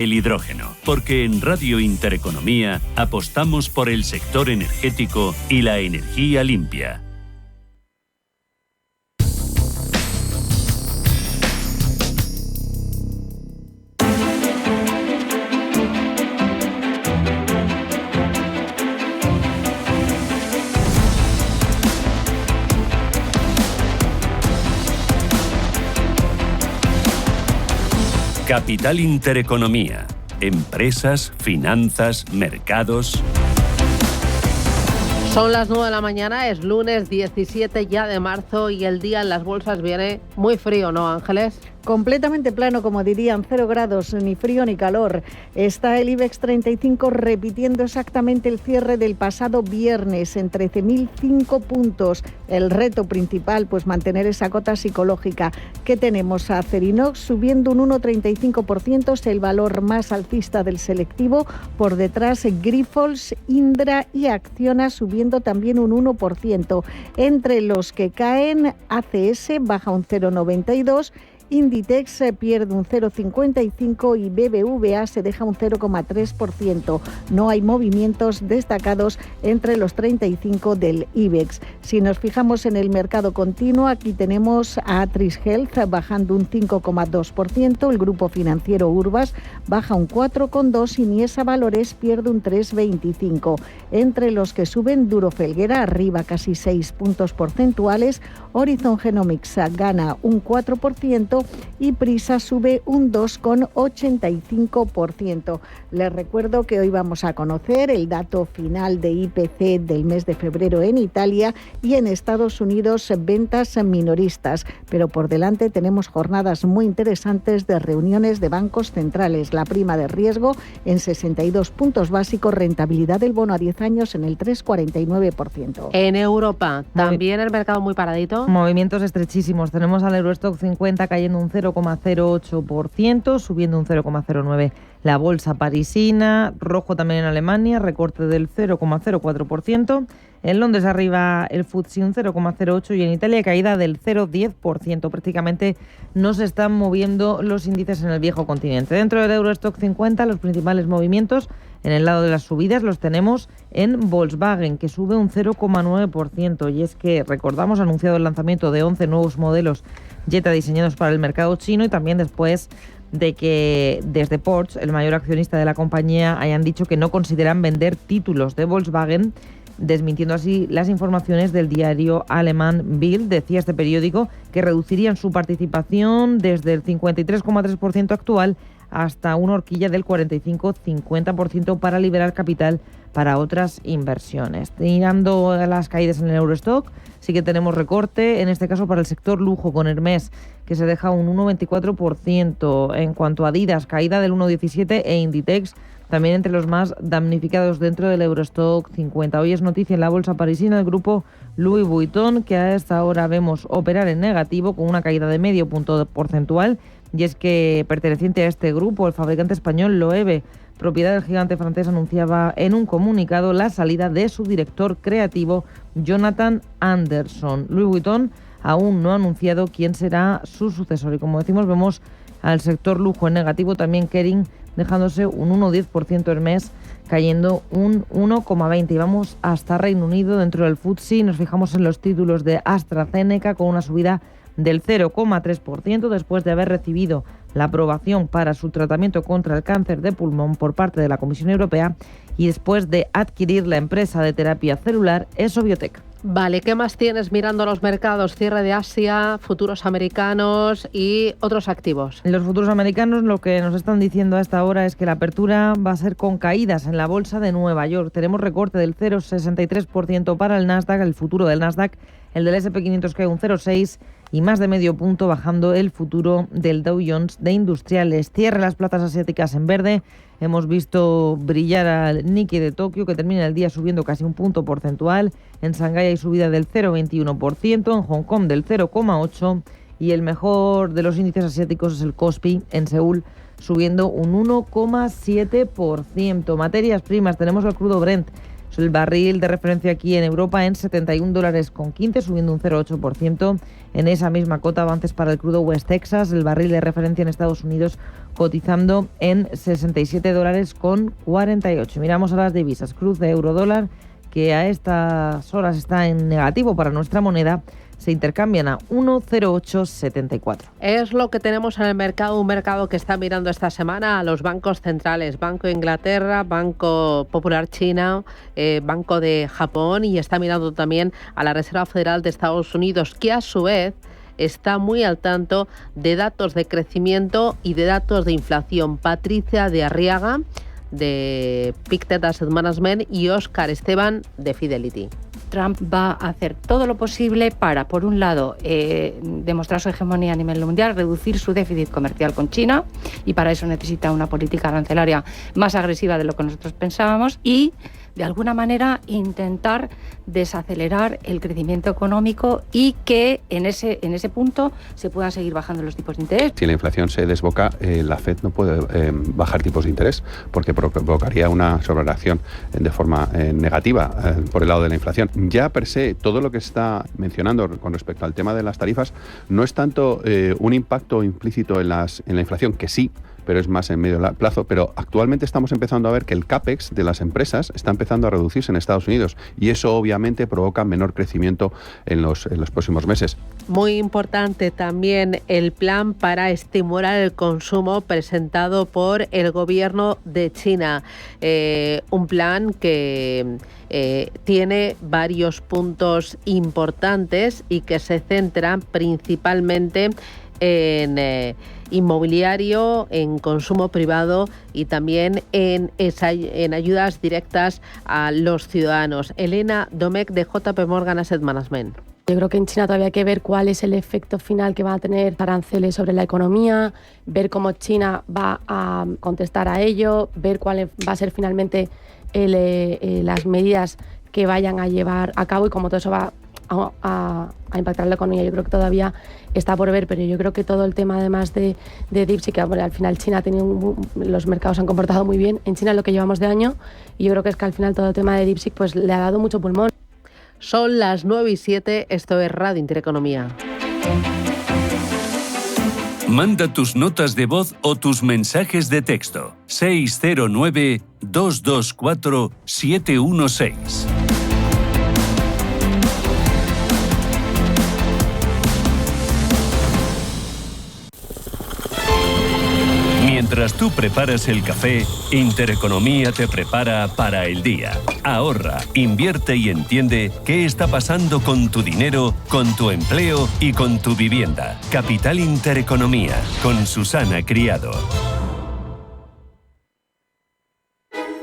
El hidrógeno, porque en Radio Intereconomía apostamos por el sector energético y la energía limpia. Capital Intereconomía. Empresas, finanzas, mercados. Son las 9 de la mañana, es lunes 17 ya de marzo y el día en las bolsas viene muy frío, ¿no, Ángeles? Completamente plano, como dirían, 0 grados, ni frío ni calor. Está el IBEX 35 repitiendo exactamente el cierre del pasado viernes en 13.005 puntos. El reto principal, pues mantener esa cota psicológica. ¿Qué tenemos? A Acerinox subiendo un 1,35%, es el valor más alcista del selectivo. Por detrás, Grifols, Indra y Acciona subiendo también un 1%. Entre los que caen, ACS baja un 0,92%. Inditex pierde un 0,55% y BBVA se deja un 0,3%. No hay movimientos destacados entre los 35 del IBEX. Si nos fijamos en el mercado continuo, aquí tenemos a Atris Health bajando un 5,2%, el grupo financiero Urbas baja un 4,2% y Niesa Valores pierde un 3,25%. Entre los que suben, Duro Felguera arriba casi 6 puntos porcentuales, Horizon Genomics gana un 4%, y Prisa sube un 2,85%. Les recuerdo que hoy vamos a conocer el dato final de IPC del mes de febrero en Italia y en Estados Unidos ventas minoristas, pero por delante tenemos jornadas muy interesantes de reuniones de bancos centrales. La prima de riesgo en 62 puntos básicos, rentabilidad del bono a 10 años en el 3,49%. En Europa, también el mercado muy paradito. Movimientos estrechísimos. Tenemos al Eurostock 50 cayendo un 0,08%, subiendo un 0,09%. La bolsa parisina, rojo también en Alemania, recorte del 0,04%. En Londres arriba el FTSE un 0,08% y en Italia caída del 0,10%. Prácticamente no se están moviendo los índices en el viejo continente. Dentro del Eurostock 50, los principales movimientos en el lado de las subidas los tenemos en Volkswagen, que sube un 0,9%. Y es que, recordamos, ha anunciado el lanzamiento de 11 nuevos modelos Jetta diseñados para el mercado chino y también después de que desde Porsche, el mayor accionista de la compañía, hayan dicho que no consideran vender títulos de Volkswagen, desmintiendo así las informaciones del diario alemán Bild. Decía este periódico que reducirían su participación desde el 53,3% actual hasta una horquilla del 45-50% para liberar capital para otras inversiones. Mirando las caídas en el Eurostock, sí que tenemos recorte, en este caso para el sector lujo, con Hermès, que se deja un 1,24%. En cuanto a Adidas, caída del 1,17% e Inditex también entre los más damnificados dentro del Eurostock 50. Hoy es noticia en la bolsa parisina el grupo Louis Vuitton, que a esta hora vemos operar en negativo con una caída de medio punto porcentual. Y es que, perteneciente a este grupo, el fabricante español Loewe, propiedad del gigante francés, anunciaba en un comunicado la salida de su director creativo Jonathan Anderson. Louis Vuitton aún no ha anunciado quién será su sucesor. Y como decimos, vemos al sector lujo en negativo, también Kering dejándose un 1,10%, Hermès cayendo un 1,20%. Y vamos hasta Reino Unido, dentro del FTSE, nos fijamos en los títulos de AstraZeneca con una subida del 0,3% después de haber recibido la aprobación para su tratamiento contra el cáncer de pulmón por parte de la Comisión Europea y después de adquirir la empresa de terapia celular Esobiotec. Vale, ¿qué más tienes mirando los mercados? Cierre de Asia, futuros americanos y otros activos. Los futuros americanos, lo que nos están diciendo a esta hora es que la apertura va a ser con caídas en la bolsa de Nueva York. Tenemos recorte del 0,63% para el Nasdaq, el futuro del Nasdaq. El del S&P 500 cae un 0,6% y más de medio punto bajando el futuro del Dow Jones de Industriales. Cierre las plazas asiáticas en verde. Hemos visto brillar al Nikkei de Tokio, que termina el día subiendo casi un punto porcentual. En Shanghái hay subida del 0,21%, en Hong Kong del 0,8%, y el mejor de los índices asiáticos es el Kospi en Seúl, subiendo un 1,7%. Materias primas, tenemos el crudo Brent El barril de referencia aquí en Europa en $71,15, subiendo un 0,8%. En esa misma cota, avances para el crudo West Texas, el barril de referencia en Estados Unidos cotizando en $67,48. Miramos a las divisas. Cruce euro-dólar, que a estas horas está en negativo para nuestra moneda, se intercambian a 1,0874. Es lo que tenemos en el mercado, un mercado que está mirando esta semana a los bancos centrales, Banco de Inglaterra, Banco Popular China, Banco de Japón, y está mirando también a la Reserva Federal de Estados Unidos, que a su vez está muy al tanto de datos de crecimiento y de datos de inflación. Patricia de Arriaga, de Pictet Asset Management, y Óscar Esteban, de Fidelity. Trump va a hacer todo lo posible para, por un lado, demostrar su hegemonía a nivel mundial, reducir su déficit comercial con China, y para eso necesita una política arancelaria más agresiva de lo que nosotros pensábamos, y de alguna manera intentar desacelerar el crecimiento económico y que en ese punto se puedan seguir bajando los tipos de interés. Si la inflación se desboca, la FED no puede bajar tipos de interés porque provocaría una sobrereacción de forma negativa por el lado de la inflación. Ya per se, todo lo que está mencionando con respecto al tema de las tarifas no es tanto un impacto implícito en la inflación, que sí, pero es más en medio plazo. Pero actualmente estamos empezando a ver que el CAPEX de las empresas está empezando a reducirse en Estados Unidos, y eso obviamente provoca menor crecimiento en los próximos meses. Muy importante también el plan para estimular el consumo presentado por el gobierno de China. Un plan que tiene varios puntos importantes y que se centran principalmente en inmobiliario, en consumo privado y también en ayudas directas a los ciudadanos. Elena Domecq, de JP Morgan Asset Management. Yo creo que en China todavía hay que ver cuál es el efecto final que va a tener aranceles sobre la economía, ver cómo China va a contestar a ello, ver cuál va a ser finalmente las medidas que vayan a llevar a cabo y cómo todo eso va a impactar la economía. Yo creo que todavía está por ver, pero yo creo que todo el tema además de DeepSeek, que al final China ha tenido los mercados se han comportado muy bien en China en lo que llevamos de año, y yo creo que es que al final todo el tema de DeepSeek pues le ha dado mucho pulmón. Son las 9:07, esto es Radio Intereconomía. Manda tus notas de voz o tus mensajes de texto. 609-224-716. Mientras tú preparas el café, Intereconomía te prepara para el día. Ahorra, invierte y entiende qué está pasando con tu dinero, con tu empleo y con tu vivienda. Capital Intereconomía, con Susana Criado.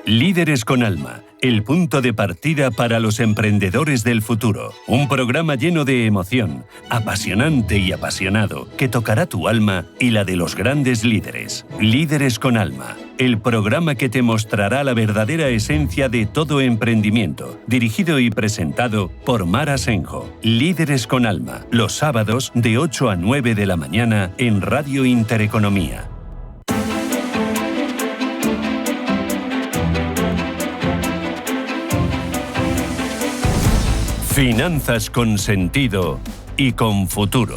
Líderes con Alma, el punto de partida para los emprendedores del futuro. Un programa lleno de emoción, apasionante y apasionado, que tocará tu alma y la de los grandes líderes. Líderes con Alma, el programa que te mostrará la verdadera esencia de todo emprendimiento. Dirigido y presentado por Mar Asenjo. Líderes con Alma, los sábados de 8 a 9 de la mañana en Radio Intereconomía. Finanzas con sentido y con futuro.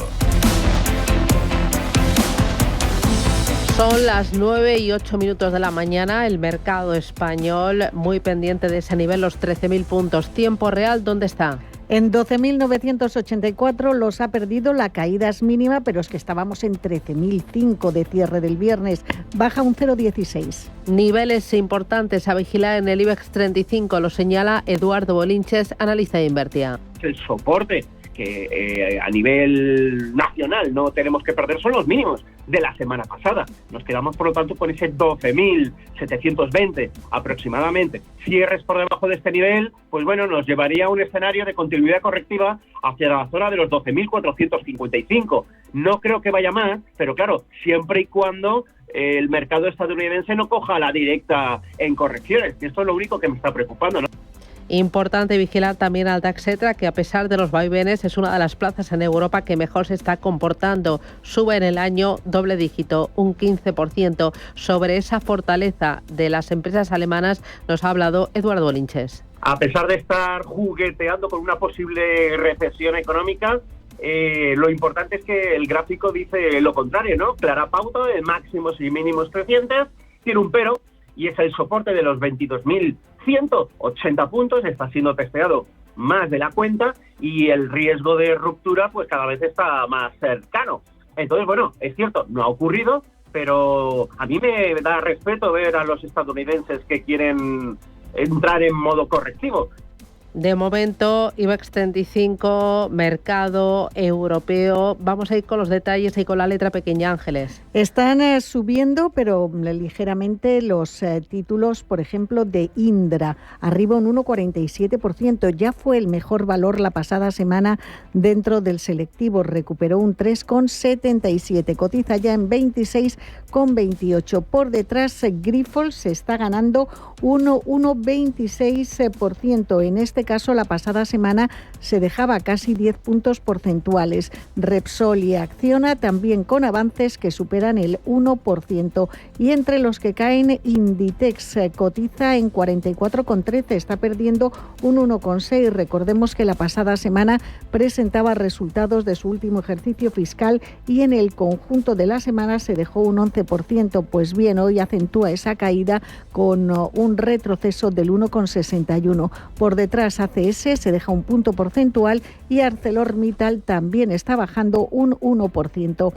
Son las 9:08 de la mañana. El mercado español muy pendiente de ese nivel, los 13.000 puntos. Tiempo real, ¿dónde está? En 12.984 los ha perdido, la caída es mínima, pero es que estábamos en 13.005 de cierre del viernes, baja un 0,16. Niveles importantes a vigilar en el IBEX 35, lo señala Eduardo Bolinches, analista de Invertia. El soporte que a nivel nacional no tenemos que perder son los mínimos de la semana pasada. Nos quedamos, por lo tanto, con ese 12.720 aproximadamente. Cierres por debajo de este nivel, pues bueno, nos llevaría a un escenario de continuidad correctiva hacia la zona de los 12.455. No creo que vaya más, pero claro, siempre y cuando el mercado estadounidense no coja la directa en correcciones, que esto es lo único que me está preocupando, ¿no? Importante vigilar también al DAX-Etra, que a pesar de los vaivenes es una de las plazas en Europa que mejor se está comportando. Sube en el año doble dígito, un 15%. Sobre esa fortaleza de las empresas alemanas nos ha hablado Eduardo Bolinches. a pesar de estar jugueteando con una posible recesión económica, lo importante es que el gráfico dice lo contrario, ¿no? Clara pauta de máximos y mínimos crecientes, tiene un pero, y es el soporte de los 22.180 puntos, está siendo testeado más de la cuenta, y el riesgo de ruptura pues cada vez está más cercano. Entonces, bueno, es cierto, no ha ocurrido, pero a mí me da respeto ver a los estadounidenses que quieren entrar en modo correctivo. De momento, IBEX 35, mercado europeo. Vamos a ir con los detalles y con la letra pequeña, Ángeles. Están subiendo, pero ligeramente, los títulos, por ejemplo, de Indra, arriba un 1,47%. Ya fue el mejor valor la pasada semana dentro del selectivo. Recuperó un 3,77. Cotiza ya en 26,28. Por detrás, Grifols se está ganando un 1,26%. En este caso, la pasada semana se dejaba casi 10 puntos porcentuales. Repsol y Acciona también con avances que superan el 1%. Y entre los que caen, Inditex cotiza en 44,13, está perdiendo un 1,6. Recordemos que la pasada semana presentaba resultados de su último ejercicio fiscal y en el conjunto de la semana se dejó un 11%. Pues bien, hoy acentúa esa caída con un retroceso del 1,61. Por detrás, ACS se deja un punto porcentual y ArcelorMittal también está bajando un 1%.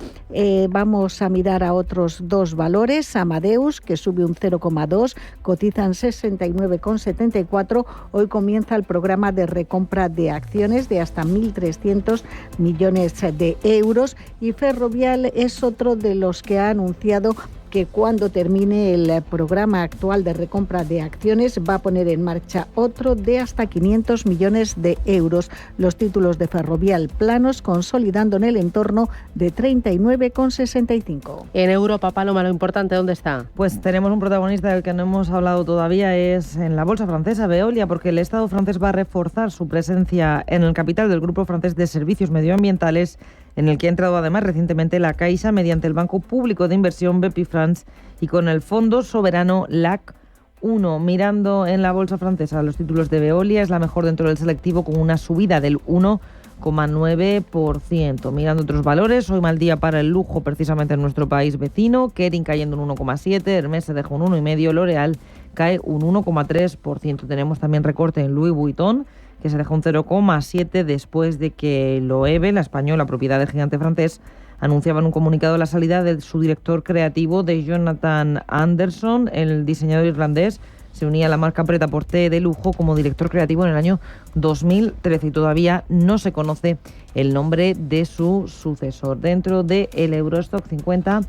Vamos a mirar a otros dos valores. Amadeus, que sube un 0,2, cotiza en 69,74. Hoy comienza el programa de recompra de acciones de hasta 1.300 millones de euros. Y Ferrovial es otro de los que ha anunciado que cuando termine el programa actual de recompra de acciones va a poner en marcha otro de hasta 500 millones de euros. Los títulos de Ferrovial planos, consolidando en el entorno de 39,65. En Europa, Paloma, lo importante, ¿dónde está? Pues tenemos un protagonista del que no hemos hablado todavía, es en la bolsa francesa, Veolia, porque el Estado francés va a reforzar su presencia en el capital del Grupo Francés de Servicios Medioambientales, en el que ha entrado además recientemente la Caixa mediante el Banco Público de Inversión Bpifrance y con el Fondo Soberano LAC1. Mirando en la bolsa francesa, los títulos de Veolia es la mejor dentro del selectivo con una subida del 1,9%. Mirando otros valores, hoy mal día para el lujo precisamente en nuestro país vecino. Kering cayendo un 1,7%, Hermès se deja un 1,5%, L'Oréal cae un 1,3%. Tenemos también recorte en Louis Vuitton, que se deja un 0,7% después de que Loewe, la española propiedad del gigante francés, anunciaba en un comunicado la salida de su director creativo, de Jonathan Anderson. El diseñador irlandés se unía a la marca Pret-a-Porter de lujo como director creativo en el año 2013 y todavía no se conoce el nombre de su sucesor. Dentro del Eurostock 50,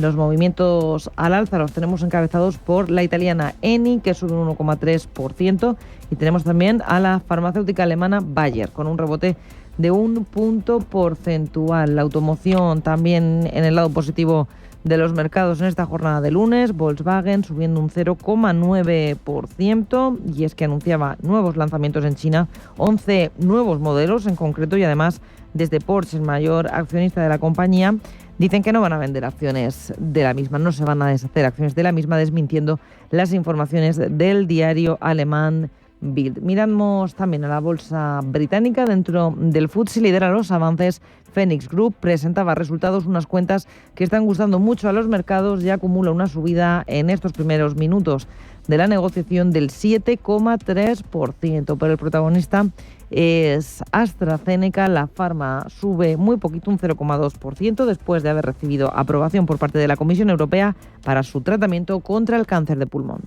los movimientos al alza los tenemos encabezados por la italiana Eni, que sube un 1,3%, y tenemos también a la farmacéutica alemana Bayer, con un rebote de un punto porcentual. La automoción también en el lado positivo de los mercados en esta jornada de lunes. Volkswagen subiendo un 0,9%, y es que anunciaba nuevos lanzamientos en China, 11 nuevos modelos en concreto, y además desde Porsche, el mayor accionista de la compañía, dicen que no van a vender acciones de la misma, no se van a deshacer acciones de la misma, desmintiendo las informaciones del diario alemán Bild. Miramos también a la bolsa británica. Dentro del FTSE lidera los avances Phoenix Group, presentaba resultados, unas cuentas que están gustando mucho a los mercados, ya acumula una subida en estos primeros minutos de la negociación del 7,3%, pero el protagonista es AstraZeneca. La farma sube muy poquito, un 0,2%, después de haber recibido aprobación por parte de la Comisión Europea para su tratamiento contra el cáncer de pulmón.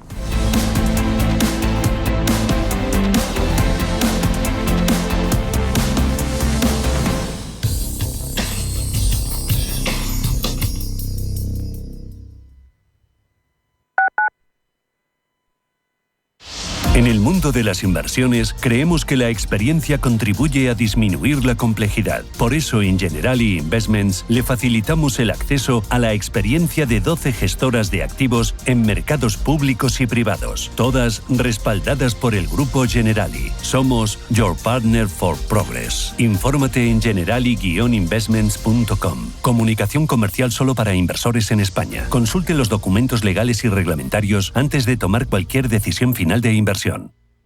En el mundo de las inversiones, creemos que la experiencia contribuye a disminuir la complejidad. Por eso, en Generali Investments le facilitamos el acceso a la experiencia de 12 gestoras de activos en mercados públicos y privados, todas respaldadas por el Grupo Generali. Somos Your Partner for Progress. Infórmate en generali-investments.com. Comunicación comercial solo para inversores en España. Consulte los documentos legales y reglamentarios antes de tomar cualquier decisión final de inversión.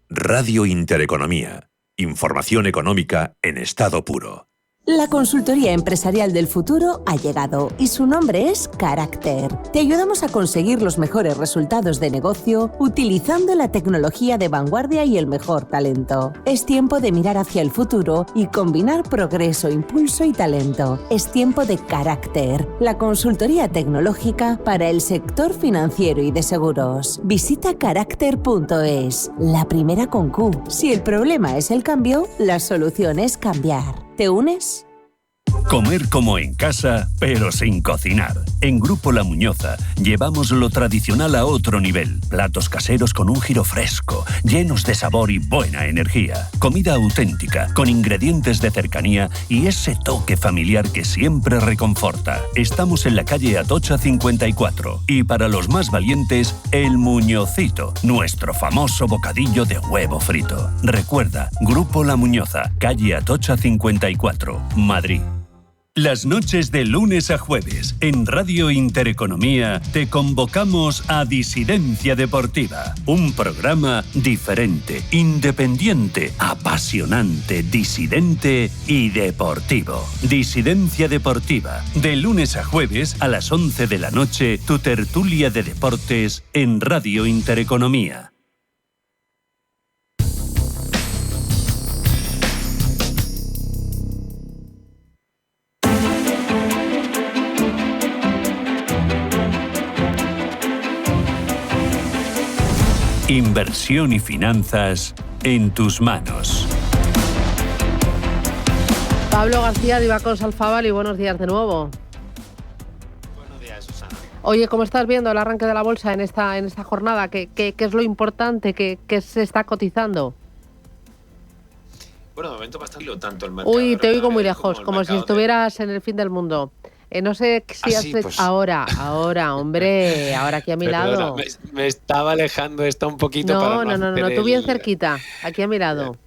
Radio Intereconomía. Información económica en estado puro. La consultoría empresarial del futuro ha llegado y su nombre es Carácter. Te ayudamos a conseguir los mejores resultados de negocio utilizando la tecnología de vanguardia y el mejor talento. Es tiempo de mirar hacia el futuro y combinar progreso, impulso y talento. Es tiempo de Carácter, la consultoría tecnológica para el sector financiero y de seguros. Visita carácter.es, la primera con Q. Si el problema es el cambio, la solución es cambiar. ¿Te unes? Comer como en casa, pero sin cocinar. En Grupo La Muñoza llevamos lo tradicional a otro nivel. Platos caseros con un giro fresco, llenos de sabor y buena energía. Comida auténtica, con ingredientes de cercanía y ese toque familiar que siempre reconforta. Estamos en la calle Atocha 54 y para los más valientes, el Muñozito, nuestro famoso bocadillo de huevo frito. Recuerda, Grupo La Muñoza, calle Atocha 54, Madrid. Las noches de lunes a jueves en Radio Intereconomía te convocamos a Disidencia Deportiva, un programa diferente, independiente, apasionante, disidente y deportivo. Disidencia Deportiva, de lunes a jueves a las 11 de la noche, tu tertulia de deportes en Radio Intereconomía. Inversión y finanzas en tus manos. Pablo García de Ibacons Alfabal, y buenos días de nuevo. Buenos días, Susana. Oye, ¿cómo estás viendo el arranque de la bolsa en esta jornada? ¿Qué es lo importante que se está cotizando? Bueno, de momento bastante tanto el mercado. Uy, te oigo muy lejos, como si estuvieras en el fin del mundo. No sé si has... Pues... Ahora, hombre, ahora aquí a mi lado. Me estaba alejando esto un poquito. No, tú bien cerquita, aquí a mi lado.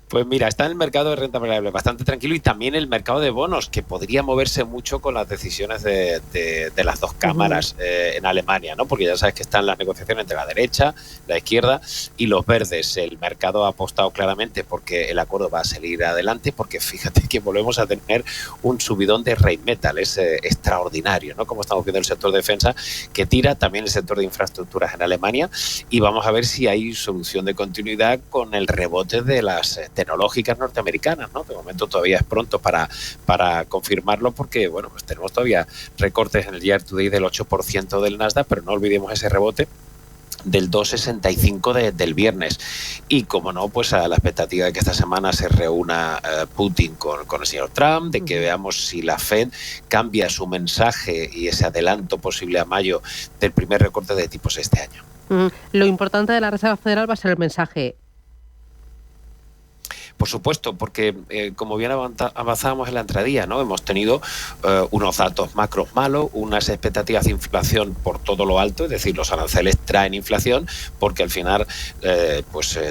Pues mira, está en el mercado de renta variable bastante tranquilo y también el mercado de bonos, que podría moverse mucho con las decisiones de las dos cámaras en Alemania, ¿no? Porque ya sabes que están las negociaciones entre la derecha, la izquierda y los verdes. El mercado ha apostado claramente porque el acuerdo va a salir adelante, porque fíjate que volvemos a tener un subidón de Rheinmetall, es extraordinario, ¿no? Como estamos viendo el sector de defensa, que tira también el sector de infraestructuras en Alemania, y vamos a ver si hay solución de continuidad con el rebote de las tecnológicas norteamericanas, ¿no? De momento todavía es pronto para confirmarlo, porque bueno, pues tenemos todavía recortes en el year to date del 8% del Nasdaq, pero no olvidemos ese rebote del 2,65 del viernes. Y como no, pues a la expectativa de que esta semana se reúna Putin con el señor Trump, de que veamos si la Fed cambia su mensaje y ese adelanto posible a mayo del primer recorte de tipos este año. Lo importante de la Reserva Federal va a ser el mensaje. Por supuesto, porque como bien avanzábamos en la entradía, ¿no? Hemos tenido unos datos macros malos, unas expectativas de inflación por todo lo alto, es decir, los aranceles traen inflación, porque al final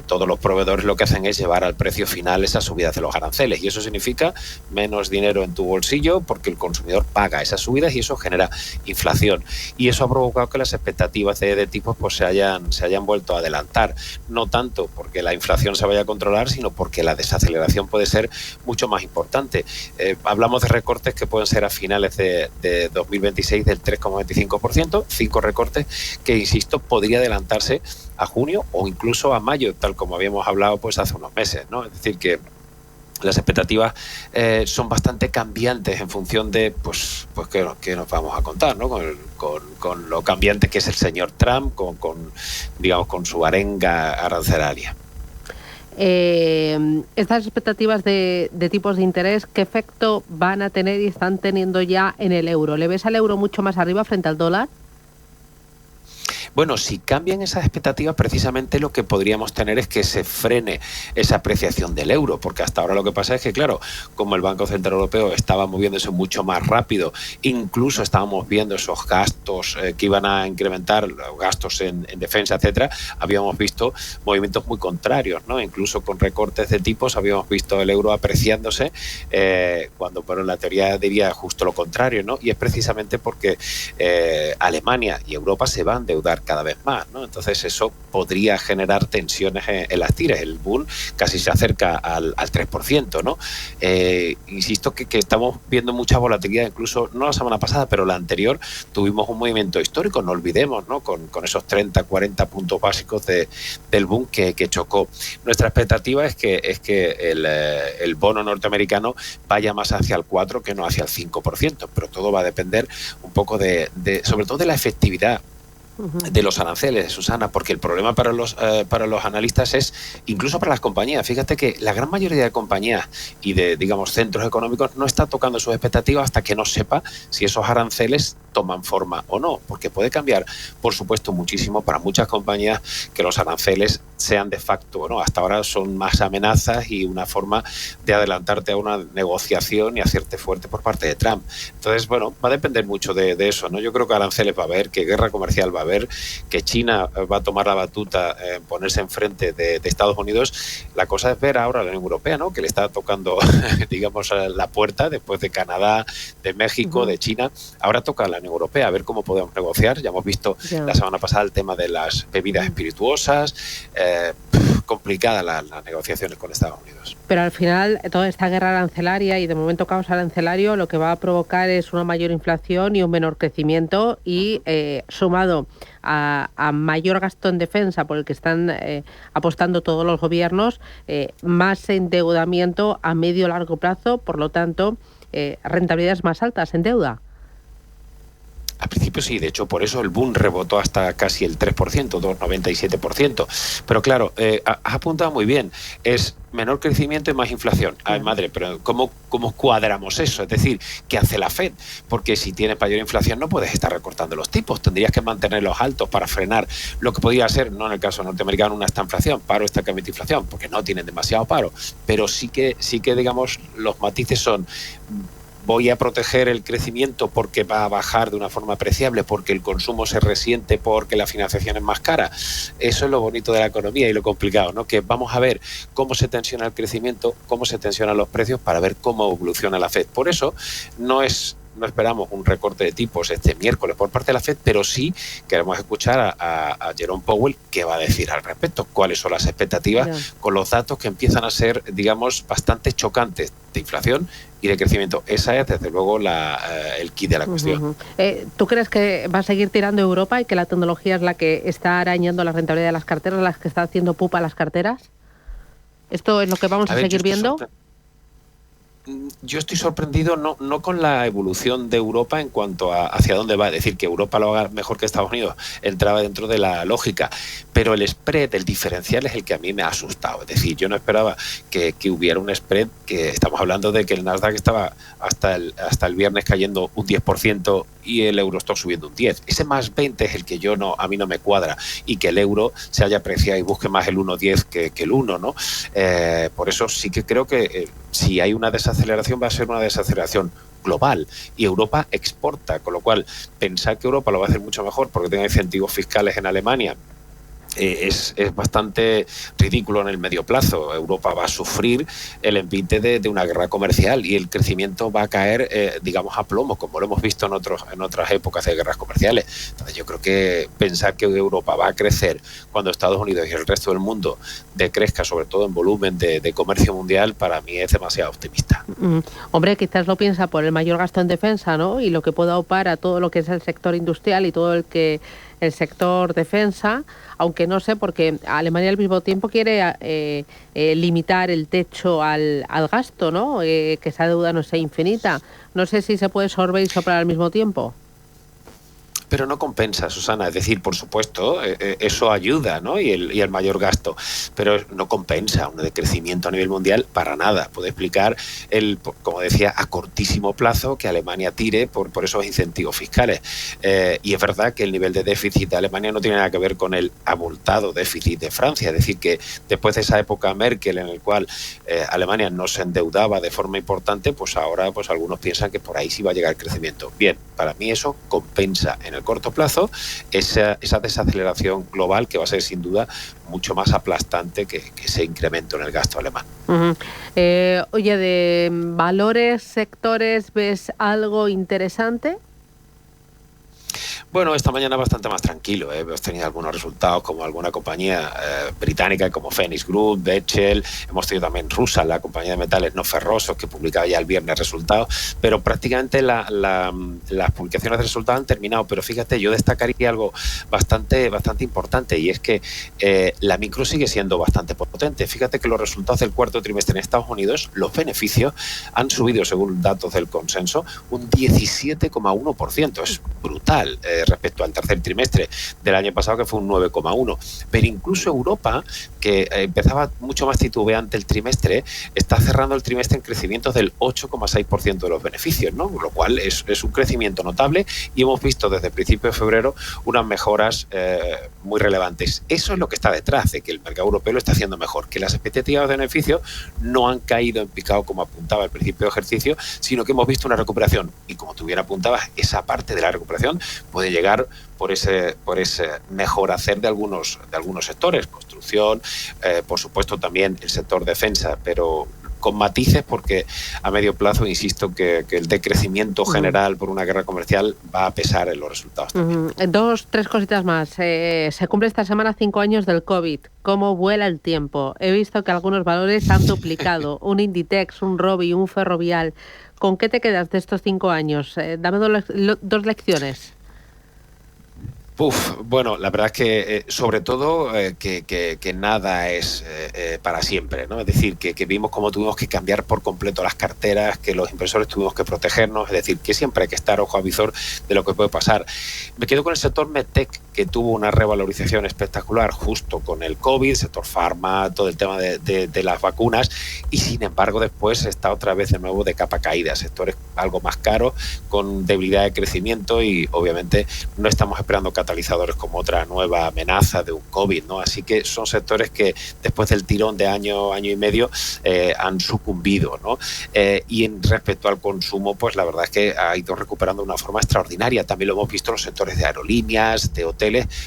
todos los proveedores lo que hacen es llevar al precio final esas subidas de los aranceles, y eso significa menos dinero en tu bolsillo porque el consumidor paga esas subidas y eso genera inflación, y eso ha provocado que las expectativas de tipos pues se hayan vuelto a adelantar, no tanto porque la inflación se vaya a controlar, sino porque la desaceleración puede ser mucho más importante. Hablamos de recortes que pueden ser a finales de 2026 del 3,25%, 5 recortes que, insisto, podría adelantarse a junio o incluso a mayo, tal como habíamos hablado pues hace unos meses, ¿no? Es decir, que las expectativas son bastante cambiantes en función de pues qué nos vamos a contar, ¿no? Con lo cambiante que es el señor Trump, con su arenga arancelaria. Estas expectativas de tipos de interés, ¿qué efecto van a tener y están teniendo ya en el euro? ¿Le ves al euro mucho más arriba frente al dólar? Bueno, si cambian esas expectativas, precisamente lo que podríamos tener es que se frene esa apreciación del euro, porque hasta ahora lo que pasa es que, claro, como el Banco Central Europeo estaba moviéndose mucho más rápido, incluso estábamos viendo esos gastos que iban a incrementar, gastos en defensa, etcétera, habíamos visto movimientos muy contrarios, ¿no? Incluso con recortes de tipos habíamos visto el euro apreciándose, cuando, bueno, en la teoría diría justo lo contrario, ¿no? Y es precisamente porque Alemania y Europa se van a endeudar cada vez más, ¿no? Entonces eso podría generar tensiones en las tiras. El Bund casi se acerca al 3%, ¿no? Insisto que estamos viendo mucha volatilidad, incluso no la semana pasada, pero la anterior tuvimos un movimiento histórico, no olvidemos, ¿no? Con esos 30, 40 puntos básicos del Bund que chocó. Nuestra expectativa es que el bono norteamericano vaya más hacia el 4 que no hacia el 5%, pero todo va a depender un poco sobre todo de la efectividad de los aranceles, Susana, porque el problema para los analistas es, incluso para las compañías, fíjate que la gran mayoría de compañías y de, digamos, centros económicos no está tocando sus expectativas hasta que no sepa si esos aranceles toman forma o no, porque puede cambiar, por supuesto, muchísimo para muchas compañías que los aranceles sean de facto, ¿no? Hasta ahora son más amenazas y una forma de adelantarte a una negociación y hacerte fuerte por parte de Trump. Entonces, bueno, va a depender mucho de eso, ¿no? Yo creo que aranceles va a haber, que guerra comercial va a haber, que China va a tomar la batuta, ponerse enfrente de Estados Unidos. La cosa es ver ahora a la Unión Europea, ¿no? Que le está tocando, digamos, la puerta después de Canadá, de México, de China. Ahora toca a la Unión Europea, a ver cómo podemos negociar. Ya hemos visto la semana pasada el tema de las bebidas espirituosas. Complicada las negociaciones con Estados Unidos. Pero al final, toda esta guerra arancelaria y de momento caos arancelario lo que va a provocar es una mayor inflación y un menor crecimiento y sumado a mayor gasto en defensa por el que están apostando todos los gobiernos, más endeudamiento a medio largo plazo, por lo tanto, rentabilidades más altas en deuda. Al principio sí, de hecho por eso el Bund rebotó hasta casi el 3%, 2,97%. Pero claro, has apuntado muy bien, es menor crecimiento y más inflación. Ay, madre, pero ¿cómo cuadramos eso? Es decir, ¿qué hace la Fed? Porque si tienes mayor inflación no puedes estar recortando los tipos, tendrías que mantenerlos altos para frenar lo que podría ser, no en el caso norteamericano, una estanflación, paro, estancamiento, inflación, porque no tienen demasiado paro, pero sí que digamos, los matices son: voy a proteger el crecimiento porque va a bajar de una forma apreciable, porque el consumo se resiente, porque la financiación es más cara. Eso es lo bonito de la economía y lo complicado, ¿no? Que vamos a ver cómo se tensiona el crecimiento, cómo se tensionan los precios para ver cómo evoluciona la Fed. Por eso no esperamos un recorte de tipos este miércoles por parte de la Fed, pero sí queremos escuchar a Jerome Powell qué va a decir al respecto, cuáles son las expectativas con los datos que empiezan a ser, digamos, bastante chocantes de inflación y de crecimiento. Esa es, desde luego, el kit de la cuestión. ¿Tú crees que va a seguir tirando Europa y que la tecnología es la que está arañando la rentabilidad de las carteras, la que está haciendo pupa a las carteras? ¿Esto es lo que vamos a seguir viendo? Yo estoy sorprendido no con la evolución de Europa en cuanto a hacia dónde va, es decir, que Europa lo haga mejor que Estados Unidos, entraba dentro de la lógica, pero el spread, el diferencial es el que a mí me ha asustado. Es decir, yo no esperaba que hubiera un spread, que estamos hablando de que el Nasdaq estaba hasta el viernes cayendo un 10% y el Eurostoxx subiendo un 10%. Ese más 20 es el que a mí no me cuadra, y que el euro se haya apreciado y busque más el 1,10 que el 1, ¿no? Por eso sí que creo que si hay una desaceleración va a ser una desaceleración global, y Europa exporta, con lo cual pensar que Europa lo va a hacer mucho mejor porque tenga incentivos fiscales en Alemania es bastante ridículo en el medio plazo. Europa va a sufrir el envite de una guerra comercial y el crecimiento va a caer, digamos, a plomo, como lo hemos visto en otras épocas de guerras comerciales. Entonces yo creo que pensar que Europa va a crecer cuando Estados Unidos y el resto del mundo decrezca, sobre todo en volumen de comercio mundial, para mí es demasiado optimista. Hombre, quizás lo piensa por el mayor gasto en defensa, ¿no? Y lo que pueda opar a todo lo que es el sector industrial y todo el sector defensa, aunque no sé, porque Alemania al mismo tiempo quiere limitar el techo al gasto, ¿no? Que esa deuda no sea infinita. No sé si se puede sorber y soplar al mismo tiempo. Pero no compensa, Susana. Es decir, por supuesto, eso ayuda, ¿no? Y el mayor gasto, pero no compensa un decrecimiento a nivel mundial para nada. Puede explicar como decía, a cortísimo plazo que Alemania tire por esos incentivos fiscales. Y es verdad que el nivel de déficit de Alemania no tiene nada que ver con el abultado déficit de Francia. Es decir, que después de esa época Merkel en la cual Alemania no se endeudaba de forma importante, pues ahora pues algunos piensan que por ahí sí va a llegar el crecimiento. Bien, para mí eso compensa en el corto plazo esa desaceleración global, que va a ser sin duda mucho más aplastante que ese incremento en el gasto alemán. Oye, ¿de valores, sectores, ves algo interesante? Bueno, esta mañana bastante más tranquilo. Hemos tenido algunos resultados como alguna compañía británica como Phoenix Group, Bechtel. Hemos tenido también Rusal, la compañía de metales no ferrosos, que publicaba ya el viernes resultados. Pero prácticamente las publicaciones de resultados han terminado. Pero fíjate, yo destacaría algo bastante importante, y es que la micro sigue siendo bastante potente. Fíjate que los resultados del cuarto trimestre en Estados Unidos, los beneficios han subido, según datos del consenso, un 17,1%. Es brutal respecto al tercer trimestre del año pasado, que fue un 9,1%. Pero incluso Europa, que empezaba mucho más titubeante el trimestre, está cerrando el trimestre en crecimientos del 8,6% de los beneficios, ¿no? Lo cual es un crecimiento notable, y hemos visto desde principios de febrero unas mejoras muy relevantes. Eso es lo que está detrás de que el mercado europeo lo está haciendo mejor, que las expectativas de beneficio no han caído en picado como apuntaba al principio de ejercicio, sino que hemos visto una recuperación, y como tú bien apuntabas, esa parte de la recuperación puede llegar por ese mejor hacer de algunos sectores, construcción, por supuesto también el sector defensa, pero con matices, porque a medio plazo insisto que el decrecimiento general por una guerra comercial va a pesar en los resultados también. 2-3 cositas más. Se cumple esta semana 5 años del COVID. ¿Cómo vuela el tiempo? He visto que algunos valores han duplicado. Un Inditex, un Robi, un Ferrovial. ¿Con qué te quedas de estos 5 años? Dame dos lecciones. Bueno, la verdad es que sobre todo que nada es para siempre, ¿no? Es decir, que vimos cómo tuvimos que cambiar por completo las carteras, que los inversores tuvimos que protegernos, es decir, que siempre hay que estar ojo a visor de lo que puede pasar. Me quedo con el sector MedTech, que tuvo una revalorización espectacular justo con el COVID, sector farma, todo el tema de las vacunas, y sin embargo después está otra vez de nuevo de capa caída, sectores algo más caros, con debilidad de crecimiento, y obviamente no estamos esperando catalizadores como otra nueva amenaza de un COVID, ¿no? Así que son sectores que después del tirón de año y medio han sucumbido, ¿no? Y en respecto al consumo, pues la verdad es que ha ido recuperando de una forma extraordinaria. También lo hemos visto en los sectores de aerolíneas, de hoteles,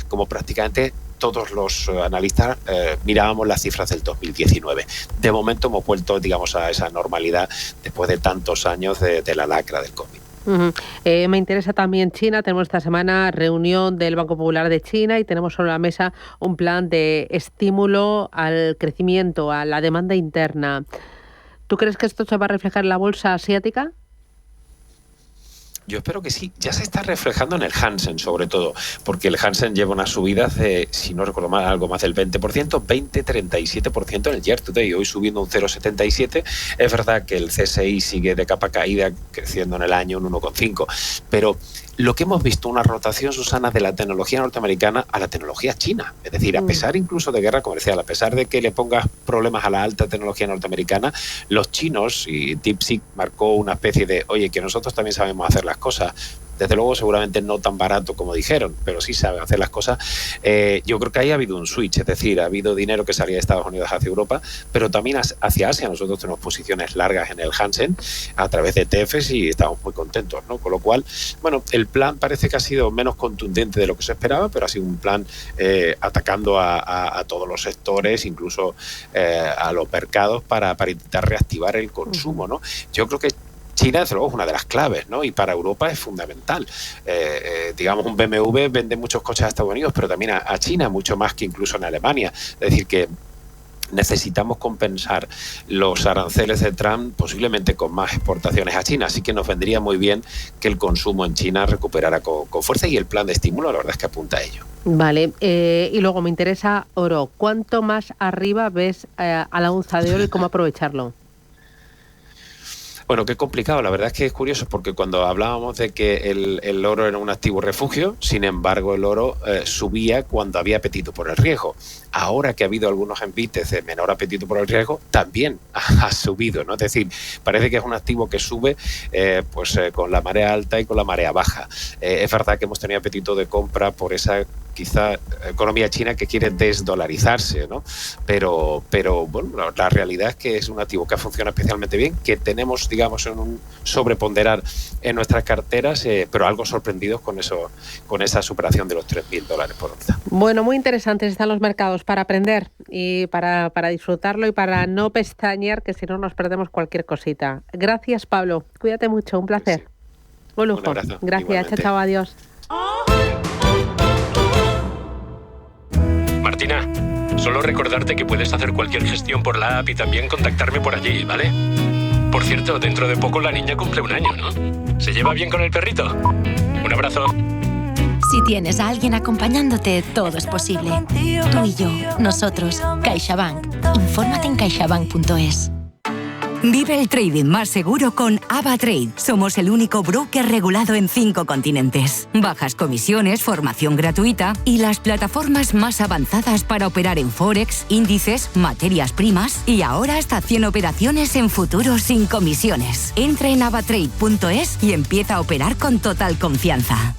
como prácticamente todos los analistas mirábamos las cifras del 2019. De momento hemos vuelto, digamos, a esa normalidad después de tantos años de la lacra del COVID. Me interesa también China. Tenemos esta semana reunión del Banco Popular de China y tenemos sobre la mesa un plan de estímulo al crecimiento, a la demanda interna. ¿Tú crees que esto se va a reflejar en la bolsa asiática? Yo espero que sí. Ya se está reflejando en el Hansen, sobre todo, porque el Hansen lleva unas subidas de, si no recuerdo mal, algo más del 20%, 37% en el year to day, hoy subiendo un 0,77%. Es verdad que el CSI sigue de capa caída, creciendo en el año un 1,5%, pero lo que hemos visto, una rotación, Susana, de la tecnología norteamericana a la tecnología china. Es decir, a pesar incluso de guerra comercial, a pesar de que le pongas problemas a la alta tecnología norteamericana, los chinos, y DeepSeek marcó una especie de, oye, que nosotros también sabemos hacer las cosas. Desde luego, seguramente no tan barato como dijeron, pero sí saben hacer las cosas. Yo creo que ahí ha habido un switch, es decir, ha habido dinero que salía de Estados Unidos hacia Europa, pero también hacia Asia. Nosotros tenemos posiciones largas en el Hansen a través de ETFs y estamos muy contentos, ¿no? Con lo cual, bueno, el plan parece que ha sido menos contundente de lo que se esperaba, pero ha sido un plan atacando a todos los sectores, incluso a los mercados, para intentar reactivar el consumo, ¿no? Yo creo que China, desde luego, es una de las claves, ¿no? Y para Europa es fundamental. Digamos, un BMW vende muchos coches a Estados Unidos, pero también a China, mucho más que incluso en Alemania. Es decir, que necesitamos compensar los aranceles de Trump posiblemente con más exportaciones a China, así que nos vendría muy bien que el consumo en China recuperara con fuerza, y el plan de estímulo la verdad es que apunta a ello. Vale, y luego me interesa oro. ¿Cuánto más arriba ves a la onza de oro y cómo aprovecharlo? Bueno, qué complicado. La verdad es que es curioso, porque cuando hablábamos de que el oro era un activo refugio, sin embargo el oro subía cuando había apetito por el riesgo. Ahora que ha habido algunos envites de menor apetito por el riesgo, también ha subido, ¿no? Es decir, parece que es un activo que sube con la marea alta y con la marea baja. Es verdad que hemos tenido apetito de compra por esa quizá economía china que quiere desdolarizarse, ¿no? Pero bueno, la realidad es que es un activo que funciona especialmente bien, que tenemos, digamos, en un sobreponderar en nuestras carteras, pero algo sorprendidos con esa superación de los $3.000 por onza. Bueno, muy interesantes están los mercados para aprender y para disfrutarlo y para no pestañear, que si no nos perdemos cualquier cosita. Gracias, Pablo. Cuídate mucho, un placer. Sí. Un lujo. Un abrazo. Gracias, Igualmente. chao, adiós. Martina, solo recordarte que puedes hacer cualquier gestión por la app y también contactarme por allí, ¿vale? Por cierto, dentro de poco la niña cumple 1 año, ¿no? ¿Se lleva bien con el perrito? Un abrazo. Si tienes a alguien acompañándote, todo es posible. Tú y yo, nosotros, CaixaBank. Infórmate en caixabank.es. Vive el trading más seguro con AvaTrade. Somos el único broker regulado en 5 continentes. Bajas comisiones, formación gratuita y las plataformas más avanzadas para operar en Forex, índices, materias primas y ahora hasta 100 operaciones en futuros sin comisiones. Entra en avatrade.es y empieza a operar con total confianza.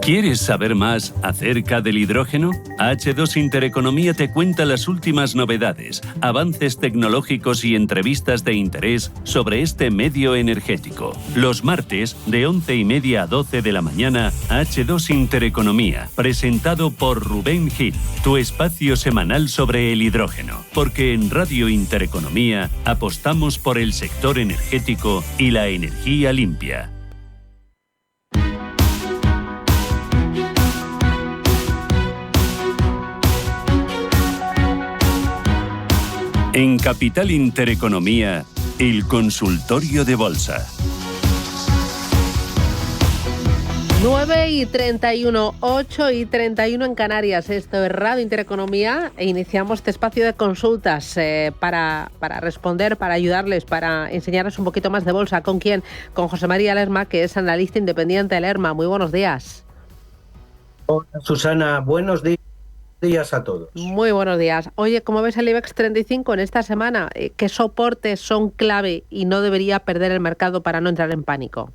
¿Quieres saber más acerca del hidrógeno? H2 Intereconomía te cuenta las últimas novedades, avances tecnológicos y entrevistas de interés sobre este medio energético. Los martes, de 11:30 a 12 de la mañana, H2 Intereconomía, presentado por Rubén Gil, tu espacio semanal sobre el hidrógeno. Porque en Radio Intereconomía apostamos por el sector energético y la energía limpia. En Capital Intereconomía, el consultorio de bolsa. 9:31, 8:31 en Canarias. Esto es Radio Intereconomía e iniciamos este espacio de consultas para responder, para ayudarles, para enseñarles un poquito más de bolsa. ¿Con quién? Con José María Lerma, que es analista independiente de Lerma. Muy buenos días. Hola, Susana. Buenos días a todos. Muy buenos días. Oye, ¿cómo ves el IBEX 35 en esta semana? ¿Qué soportes son clave y no debería perder el mercado para no entrar en pánico?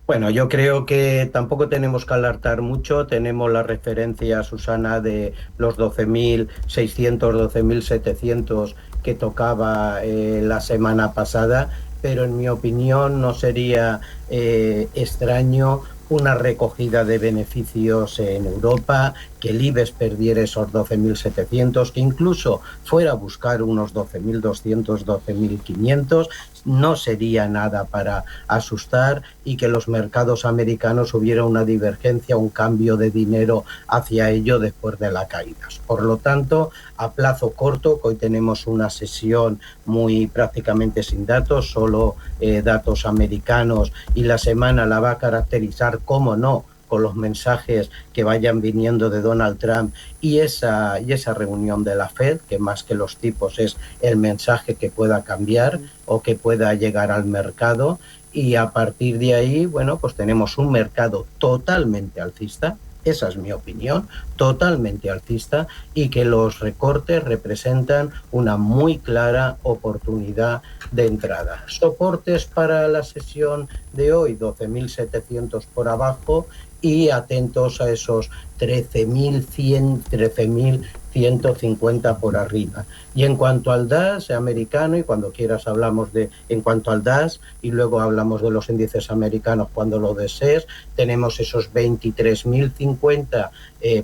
Bueno, yo creo que tampoco tenemos que alertar mucho. Tenemos la referencia, Susana, de los 12.600, 12.700 que tocaba la semana pasada, pero en mi opinión no sería extraño una recogida de beneficios en Europa, que el IBEX perdiera esos 12.700, que incluso fuera a buscar unos 12.200, 12.500, no sería nada para asustar, y que los mercados americanos hubiera una divergencia, un cambio de dinero hacia ello después de la caída. Por lo tanto, a plazo corto, que hoy tenemos una sesión muy prácticamente sin datos, solo datos americanos, y la semana la va a caracterizar, cómo no, con los mensajes que vayan viniendo de Donald Trump y esa reunión de la Fed, que más que los tipos es el mensaje que pueda cambiar o que pueda llegar al mercado, y a partir de ahí, bueno, pues tenemos un mercado totalmente alcista. Esa es mi opinión, totalmente alcista, y que los recortes representan una muy clara oportunidad de entrada. Soportes para la sesión de hoy, 12.700 por abajo, y atentos a esos 13.100, 13.150 por arriba. Y en cuanto al DAX americano, y cuando quieras hablamos en cuanto al DAX, y luego hablamos de los índices americanos cuando lo desees, tenemos esos 23.050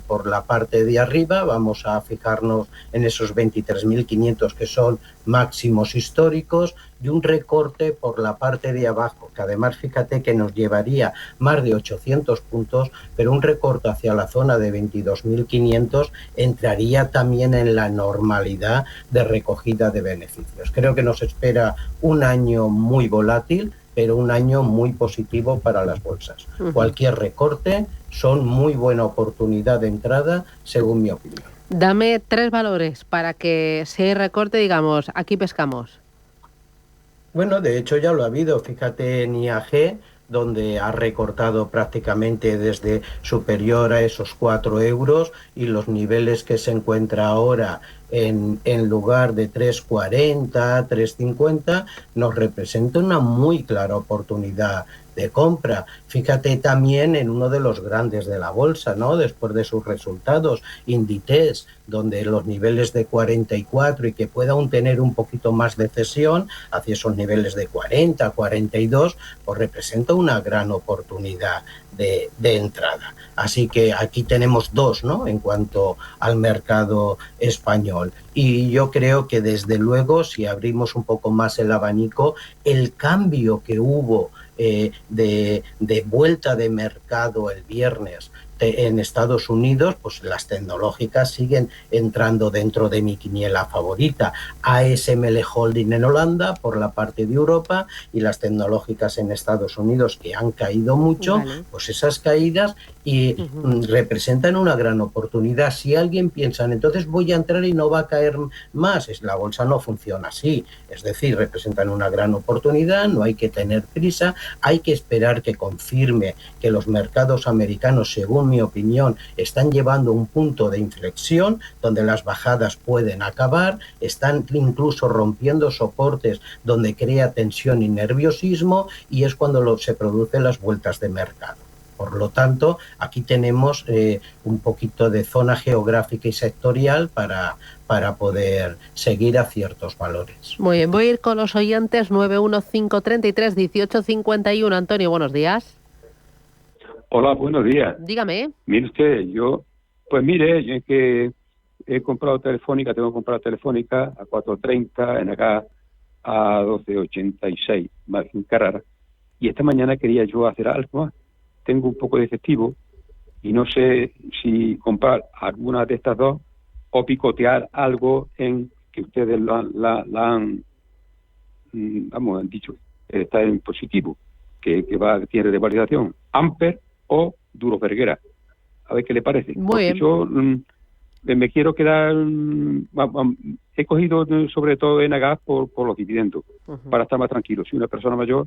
por la parte de arriba. Vamos a fijarnos en esos 23.500 que son máximos históricos, y un recorte por la parte de abajo, que además fíjate que nos llevaría más de 800 puntos, pero un recorte hacia la zona de 22.500 entraría también en la normalidad de recogida de beneficios. Creo que nos espera un año muy volátil, pero un año muy positivo para las bolsas. Cualquier recorte son muy buena oportunidad de entrada, según mi opinión. Dame 3 valores para que si hay recorte, digamos, aquí pescamos. Bueno, de hecho ya lo ha habido. Fíjate en IAG, donde ha recortado prácticamente desde superior a esos 4 euros, y los niveles que se encuentra ahora en lugar de 3,40, 3,50, nos representa una muy clara oportunidad de compra. Fíjate también en uno de los grandes de la bolsa, ¿no? Después de sus resultados, Inditex, donde los niveles de 44 y que pueda aún tener un poquito más de cesión hacia esos niveles de 40, 42, pues representa una gran oportunidad de entrada. Así que aquí tenemos 2, ¿no?, en cuanto al mercado español. Y yo creo que desde luego, si abrimos un poco más el abanico, el cambio que hubo de vuelta de mercado el viernes, En Estados Unidos, pues las tecnológicas siguen entrando dentro de mi quiniela favorita. ASML Holding en Holanda, por la parte de Europa, y las tecnológicas en Estados Unidos, que han caído mucho, pues esas caídas representan una gran oportunidad. Si alguien piensa, entonces voy a entrar y no va a caer más, la bolsa no funciona así. Es decir, representan una gran oportunidad, no hay que tener prisa, hay que esperar que confirme que los mercados americanos, según mi opinión, están llevando un punto de inflexión donde las bajadas pueden acabar, están incluso rompiendo soportes donde crea tensión y nerviosismo, y es cuando se producen las vueltas de mercado. Por lo tanto, aquí tenemos un poquito de zona geográfica y sectorial para poder seguir a ciertos valores. Muy bien, voy a ir con los oyentes. 915331851. Antonio, buenos días. Hola, buenos días. Dígame. Mire usted, yo es que he comprado Telefónica, tengo que comprar Telefónica a 4.30, en acá a 12.86, margen Carrara, y esta mañana quería yo hacer algo más. Tengo un poco de efectivo y no sé si comprar alguna de estas dos o picotear algo en que ustedes la han dicho, está en positivo, que tiene revalorización, Amper o Duro Felguera. A ver qué le parece. Muy bien. Yo me quiero quedar, he cogido sobre todo en Agas por los dividendos, para estar más tranquilo. Soy una persona mayor.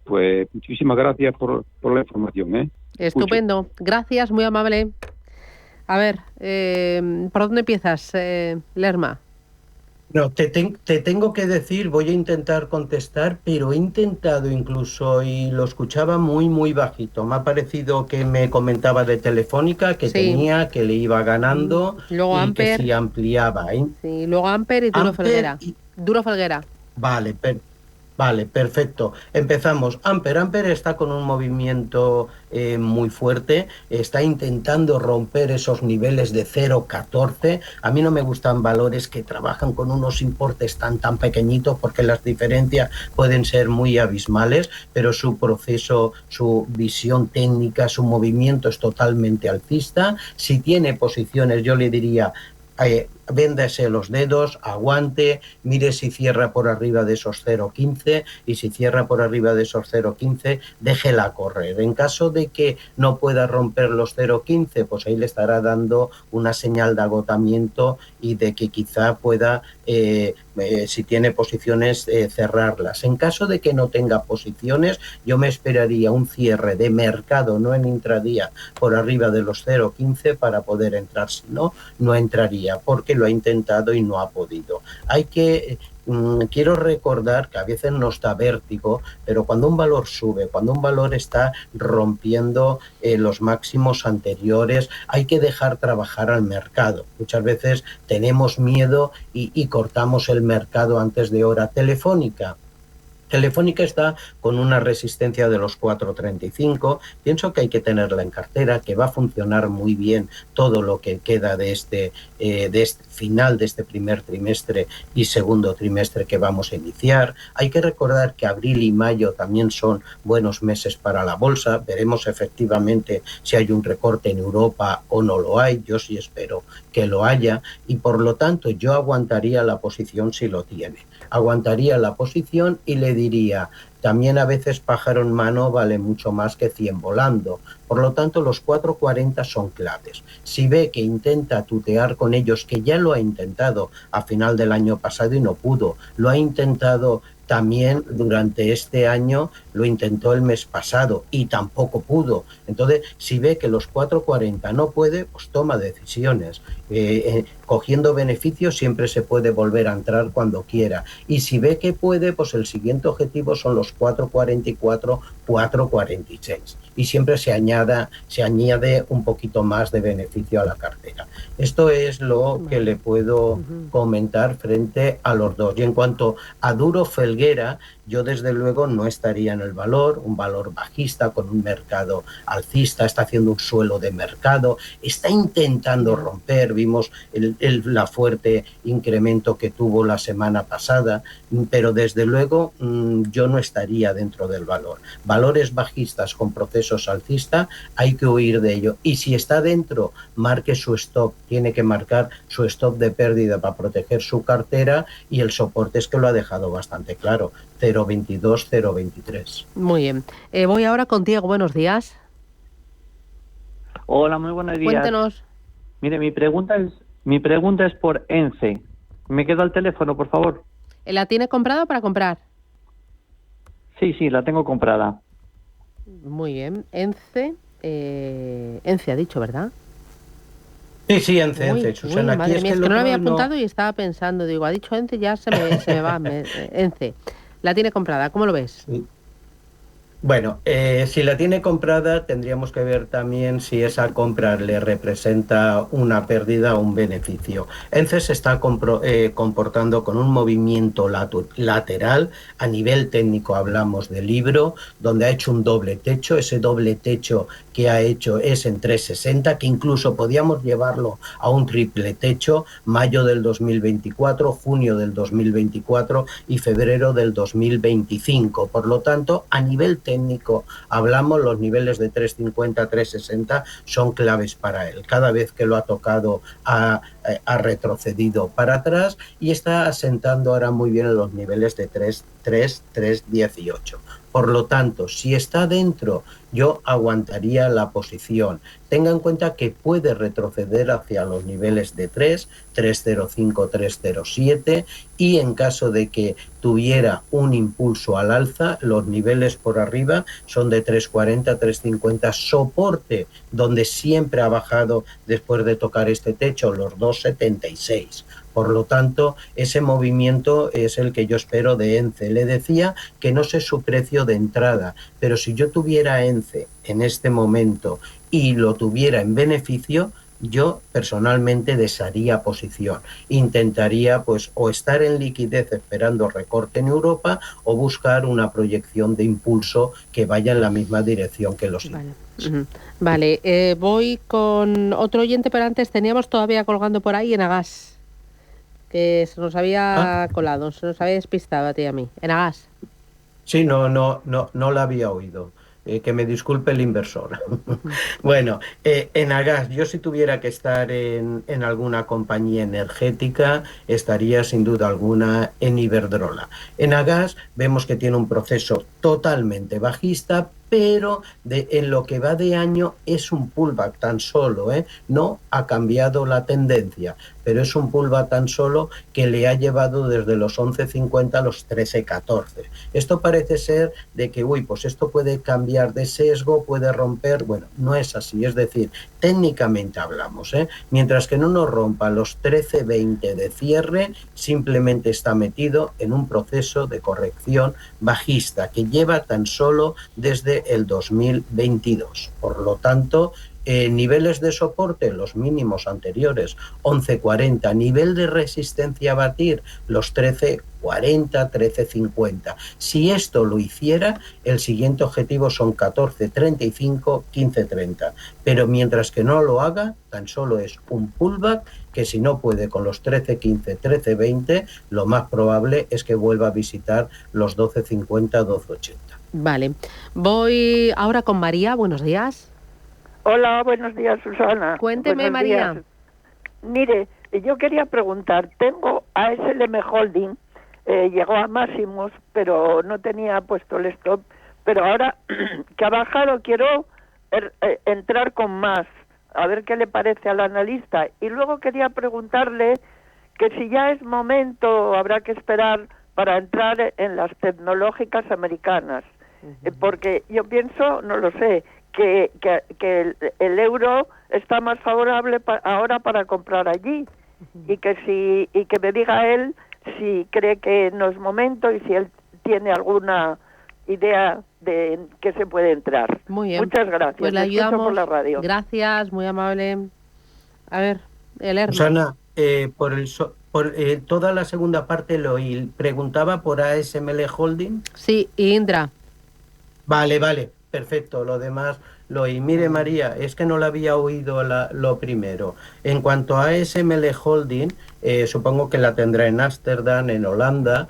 Pues muchísimas gracias por la información. Estupendo. Escucho. Gracias, muy amable. A ver, ¿por dónde empiezas, Lerma? No, te tengo que decir, voy a intentar contestar, pero he intentado incluso, y lo escuchaba muy, muy bajito. Me ha parecido que me comentaba de Telefónica, que tenía, que le iba ganando, luego y Amper, que si ampliaba. Sí, luego Amper y Duro Felguera. Duro Felguera. Vale, perfecto. Empezamos. Amper está con un movimiento muy fuerte, está intentando romper esos niveles de 0,14. A mí no me gustan valores que trabajan con unos importes tan pequeñitos, porque las diferencias pueden ser muy abismales, pero su proceso, su visión técnica, su movimiento es totalmente alcista. Si tiene posiciones, yo le diría, véndase los dedos, aguante, mire si cierra por arriba de esos 0,15, y si cierra por arriba de esos 0,15, déjela correr. En caso de que no pueda romper los 0,15, pues ahí le estará dando una señal de agotamiento y de que quizá pueda, si tiene posiciones, cerrarlas. En caso de que no tenga posiciones, yo me esperaría un cierre de mercado, no en intradía, por arriba de los 0,15 para poder entrar. Si no, no entraría, porque lo ha intentado y no ha podido. Quiero recordar que a veces nos da vértigo, pero cuando un valor sube, cuando un valor está rompiendo los máximos anteriores, hay que dejar trabajar al mercado. Muchas veces tenemos miedo y cortamos el mercado antes de hora. Telefónica está con una resistencia de los 4,35. Pienso que hay que tenerla en cartera, que va a funcionar muy bien todo lo que queda de este final de este primer trimestre y segundo trimestre que vamos a iniciar. Hay que recordar que abril y mayo también son buenos meses para la bolsa. Veremos efectivamente si hay un recorte en Europa o no lo hay. Yo sí espero que lo haya, y por lo tanto yo aguantaría la posición si lo tiene. Aguantaría la posición y le diría, también a veces pájaro en mano vale mucho más que 100 volando. Por lo tanto, los 4,40 son claves. Si ve que intenta tutear con ellos, que ya lo ha intentado a final del año pasado y no pudo, lo ha intentado también durante este año, lo intentó el mes pasado y tampoco pudo. Entonces, si ve que los 4,40 no puede, pues toma decisiones. Cogiendo beneficios siempre se puede volver a entrar cuando quiera. Y si ve que puede, pues el siguiente objetivo son los 4,44, 4,46. Y siempre se añade un poquito más de beneficio a la cartera. Esto es lo que le puedo comentar frente a los dos. Y en cuanto a Duro Felguera, yo desde luego no estaría en el valor, un valor bajista con un mercado alcista, está haciendo un suelo de mercado, está intentando romper, vimos la fuerte incremento que tuvo la semana pasada, pero desde luego yo no estaría dentro del valor. valores bajistas con procesos alcistas, hay que huir de ello. Y si está dentro, marque su stop, tiene que marcar su stop de pérdida para proteger su cartera, y el soporte es que lo ha dejado bastante claro, 0,22, 0,23. Muy bien. Voy ahora con Diego, buenos días. Hola, muy buenos días. Cuéntenos. Mire, mi pregunta es por ENCE. ¿Me queda el teléfono, por favor? ¿La tiene comprada para comprar? Sí, la tengo comprada. Muy bien. ENCE ha dicho, ¿verdad? Sí, ENCE, Susana. Uy, madre aquí mía, es que no lo había apuntado no... y estaba pensando, digo, ha dicho ENCE, ya se me va. ENCE. La tiene comprada, ¿cómo lo ves? Sí. Bueno, si la tiene comprada, tendríamos que ver también si esa compra le representa una pérdida o un beneficio. ENCE se está comportando con un movimiento lateral. A nivel técnico hablamos de libro, donde ha hecho un doble techo. Ese doble techo que ha hecho es en 360, que incluso podíamos llevarlo a un triple techo, mayo del 2024, junio del 2024 y febrero del 2025. Por lo tanto, a nivel técnico hablamos, los niveles de 350, 360 son claves para él. Cada vez que lo ha tocado ha retrocedido para atrás y está asentando ahora muy bien en los niveles de 318. Por lo tanto, si está dentro, yo aguantaría la posición. Tenga en cuenta que puede retroceder hacia los niveles de 305, 307, y en caso de que tuviera un impulso al alza, los niveles por arriba son de 340, 350, soporte donde siempre ha bajado después de tocar este techo, los 276. Por lo tanto, ese movimiento es el que yo espero de ENCE. Le decía que no sé su precio de entrada, pero si yo tuviera ENCE en este momento y lo tuviera en beneficio, yo personalmente desharía posición. Intentaría pues o estar en liquidez esperando recorte en Europa o buscar una proyección de impulso que vaya en la misma dirección que los índices. Vale, voy con otro oyente, pero antes teníamos todavía colgando por ahí Enagas, que se nos había colado, se nos había despistado a ti y a mí. Enagas. Sí, no la había oído. Que me disculpe el inversor. Bueno, Enagas, yo si tuviera que estar en alguna compañía energética, estaría sin duda alguna en Iberdrola. Enagas vemos que tiene un proceso totalmente bajista, pero en lo que va de año es un pullback tan solo, no ha cambiado la tendencia, pero es un pullback tan solo que le ha llevado desde los 11.50 a los 13.14. Esto parece ser de que, pues esto puede cambiar de sesgo, puede romper. Bueno, no es así, es decir, técnicamente hablamos, mientras que no nos rompa los 13.20 de cierre, simplemente está metido en un proceso de corrección bajista que lleva tan solo desde el 2022. Por lo tanto, niveles de soporte, los mínimos anteriores, 11.40, nivel de resistencia a batir, los 13.40, 13.50. Si esto lo hiciera, el siguiente objetivo son 14.35, 15.30. Pero mientras que no lo haga, tan solo es un pullback que si no puede con los 13.15, 13.20, lo más probable es que vuelva a visitar los 12.50, 12.80. Vale. Voy ahora con María. Buenos días. Hola, buenos días, Susana. Cuénteme, buenos María. Días. Mire, yo quería preguntar, tengo ASLM Holding, llegó a máximos, pero no tenía puesto el stop, pero ahora que ha bajado quiero entrar con más, a ver qué le parece al analista. Y luego quería preguntarle que si ya es momento, habrá que esperar para entrar en las tecnológicas americanas, porque yo pienso, no lo sé, que el euro está más favorable ahora para comprar allí, y que me diga él si cree que no es momento y si él tiene alguna idea de que se puede entrar. Muy bien. Muchas gracias. Pues le ayudamos por la radio. Gracias, muy amable. A ver, el Susana, por toda la segunda parte lo oí. Preguntaba por ASML Holding. Sí, y Indra. Vale, perfecto. Lo demás lo oí. Mire, María, es que no la había oído lo primero. En cuanto a ASML Holding, supongo que la tendrá en Ámsterdam, en Holanda.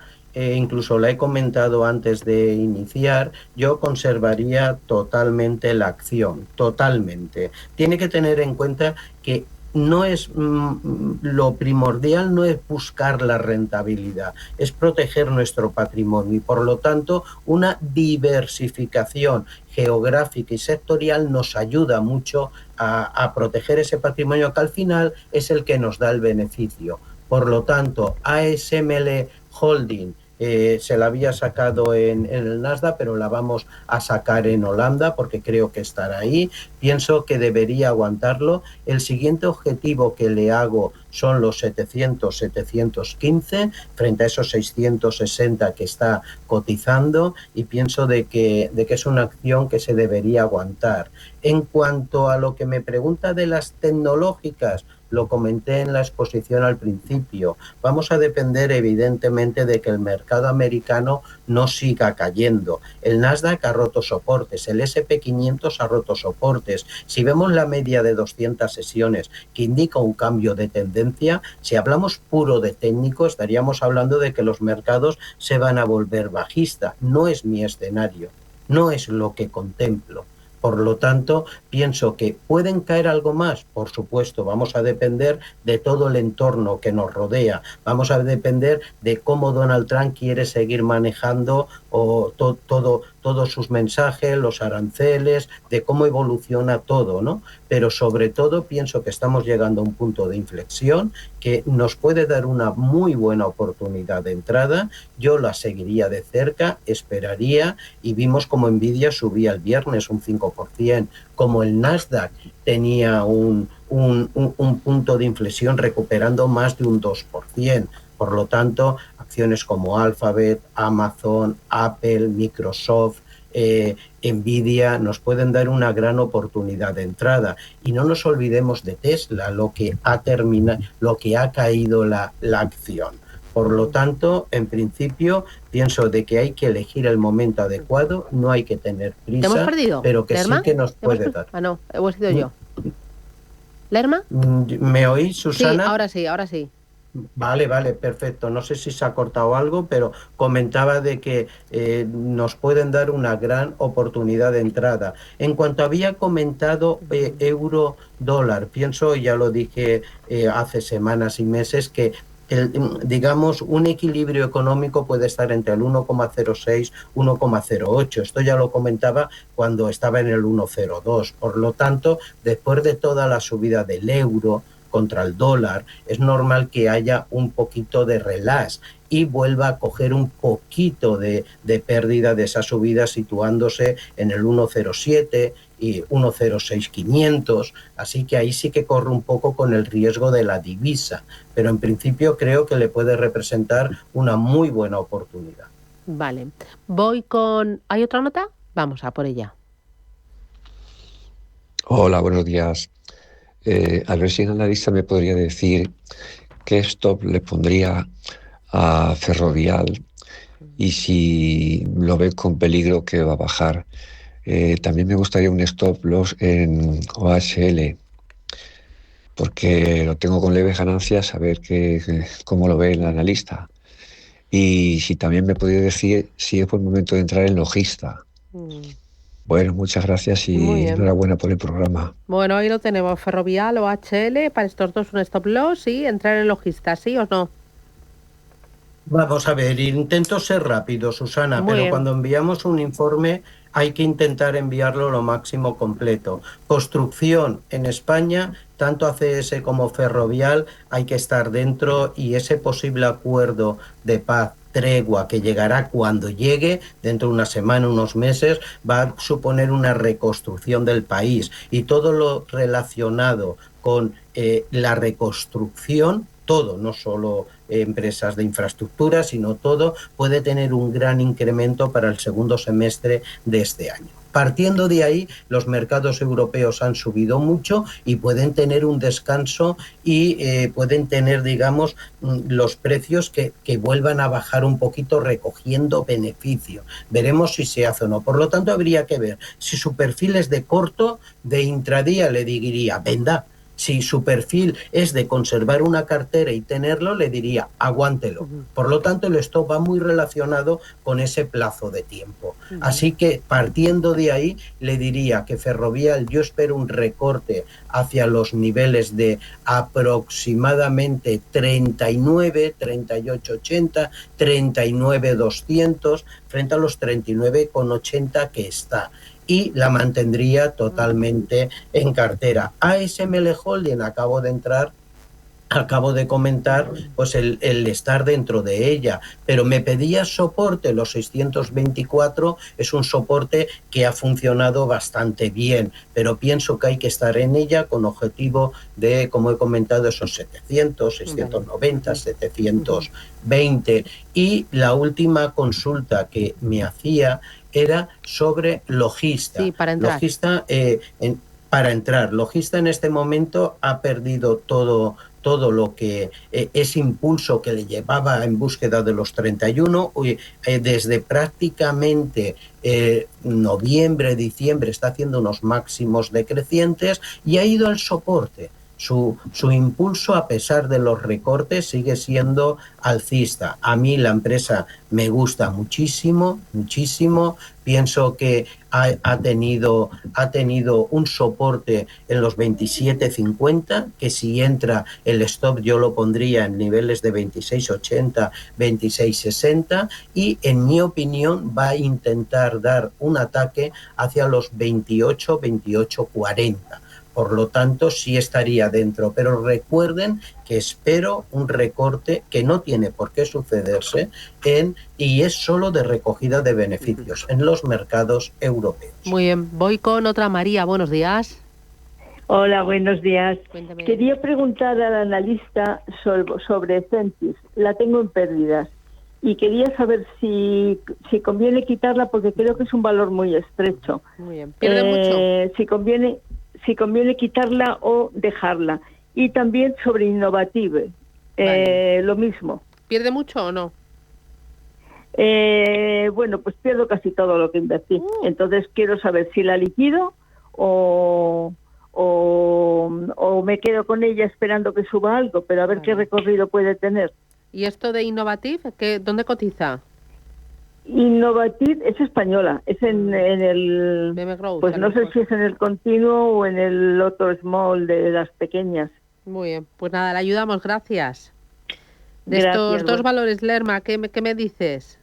incluso la he comentado antes de iniciar, yo conservaría totalmente la acción, totalmente. Tiene que tener en cuenta que no es lo primordial, no es buscar la rentabilidad, es proteger nuestro patrimonio y por lo tanto una diversificación geográfica y sectorial nos ayuda mucho a proteger ese patrimonio que al final es el que nos da el beneficio. Por lo tanto, ASML Holding se la había sacado en el Nasdaq, pero la vamos a sacar en Holanda porque creo que estará ahí. Pienso que debería aguantarlo. El siguiente objetivo que le hago son los 700-715 frente a esos 660 que está cotizando y pienso de que es una acción que se debería aguantar. En cuanto a lo que me pregunta de las tecnológicas, lo comenté en la exposición al principio, vamos a depender evidentemente de que el mercado americano no siga cayendo. El Nasdaq ha roto soportes, el S&P 500 ha roto soportes. Si vemos la media de 200 sesiones que indica un cambio de tendencia, si hablamos puro de técnico, estaríamos hablando de que los mercados se van a volver bajistas. No es mi escenario, no es lo que contemplo. Por lo tanto, pienso que pueden caer algo más, por supuesto, vamos a depender de todo el entorno que nos rodea, vamos a depender de cómo Donald Trump quiere seguir manejando todos sus mensajes, los aranceles, de cómo evoluciona todo, ¿no? Pero sobre todo pienso que estamos llegando a un punto de inflexión que nos puede dar una muy buena oportunidad de entrada. Yo la seguiría de cerca, esperaría, y vimos como Nvidia subía el viernes un 5%, como el Nasdaq tenía un punto de inflexión recuperando más de un 2%. Por lo tanto, acciones como Alphabet, Amazon, Apple, Microsoft, Nvidia nos pueden dar una gran oportunidad de entrada. Y no nos olvidemos de Tesla, lo que ha caído la acción. Por lo tanto, en principio, pienso de que hay que elegir el momento adecuado, no hay que tener prisa, ¿Te hemos perdido? pero que ¿Lerma? sí que nos puede dar. Ah, no, he sido yo. ¿Lerma? ¿Me oís, Susana? Sí, ahora sí. Vale, perfecto. No sé si se ha cortado algo, pero comentaba de que nos pueden dar una gran oportunidad de entrada. En cuanto había comentado euro-dólar, pienso, ya lo dije hace semanas y meses, que digamos, un equilibrio económico puede estar entre el 1,06 y 1,08. Esto ya lo comentaba cuando estaba en el 1,02. Por lo tanto, después de toda la subida del euro contra el dólar, es normal que haya un poquito de relax y vuelva a coger un poquito de pérdida de esa subida, situándose en el 1,07 y 1,06500, así que ahí sí que corre un poco con el riesgo de la divisa, pero en principio creo que le puede representar una muy buena oportunidad. Vale, voy con... ¿Hay otra nota? Vamos a por ella. Hola, buenos días. A ver si el analista me podría decir qué stop le pondría a Ferrovial y si lo ve con peligro que va a bajar. También me gustaría un stop loss en OHL, porque lo tengo con leves ganancias, a ver cómo lo ve el analista. Y si también me podría decir si es buen momento de entrar en Logista. Bueno, muchas gracias y enhorabuena por el programa. Bueno, ahí lo tenemos, Ferrovial o HL, para estos dos un stop loss y entrar en Logista, ¿sí o no? Vamos a ver, intento ser rápido, Susana, pero cuando enviamos un informe hay que intentar enviarlo lo máximo completo. Construcción en España, tanto ACS como Ferrovial, hay que estar dentro y ese posible acuerdo de paz, tregua, que llegará cuando llegue, dentro de una semana, unos meses, va a suponer una reconstrucción del país. Y todo lo relacionado con la reconstrucción, todo, no solo empresas de infraestructura, sino todo, puede tener un gran incremento para el segundo semestre de este año. Partiendo de ahí, los mercados europeos han subido mucho y pueden tener un descanso y pueden tener, digamos, los precios que vuelvan a bajar un poquito recogiendo beneficio. Veremos si se hace o no. Por lo tanto, habría que ver si su perfil es de corto, de intradía, le diría, venda. Si su perfil es de conservar una cartera y tenerlo, le diría aguántelo. Por lo tanto, el stop va muy relacionado con ese plazo de tiempo. Así que partiendo de ahí, le diría que Ferrovial, yo espero un recorte hacia los niveles de aproximadamente 39, 38,80, 39,200 frente a los 39,80 que está. Y la mantendría totalmente en cartera. ASML Holding, acabo de comentar pues el estar dentro de ella, pero me pedía soporte, los 624 es un soporte que ha funcionado bastante bien, pero pienso que hay que estar en ella con objetivo de, como he comentado, esos 700, 690, 720. Y la última consulta que me hacía era sobre Logista. Sí, para entrar. Logista en este momento ha perdido todo lo que ese impulso que le llevaba en búsqueda de los 31, desde prácticamente noviembre, diciembre está haciendo unos máximos decrecientes y ha ido al soporte. Su impulso, a pesar de los recortes, sigue siendo alcista. A mí la empresa me gusta muchísimo, muchísimo. Pienso que ha tenido un soporte en los 27,50, que si entra el stop yo lo pondría en niveles de 26,80, 26,60, y en mi opinión va a intentar dar un ataque hacia los 28, 28,40. Por lo tanto, sí estaría dentro. Pero recuerden que espero un recorte que no tiene por qué sucederse y es solo de recogida de beneficios en los mercados europeos. Muy bien. Voy con otra María. Buenos días. Hola, buenos días. Cuéntame. Quería preguntar al analista sobre Centis. La tengo en pérdidas. Y quería saber si conviene quitarla porque creo que es un valor muy estrecho. Muy bien. ¿Pierde mucho? Si conviene quitarla o dejarla. Y también sobre Innovative, lo mismo. ¿Pierde mucho o no? Bueno, pues pierdo casi todo lo que invertí. Entonces quiero saber si la liquido o me quedo con ella esperando que suba algo, pero a ver qué recorrido puede tener. ¿Y esto de Innovative, dónde cotiza? Innovative es española, es en el... Growth, pues no sé si es en el continuo o en el otro small de las pequeñas. Muy bien, pues nada, le ayudamos, gracias. Gracias, estos dos valores, Lerma, ¿qué me dices?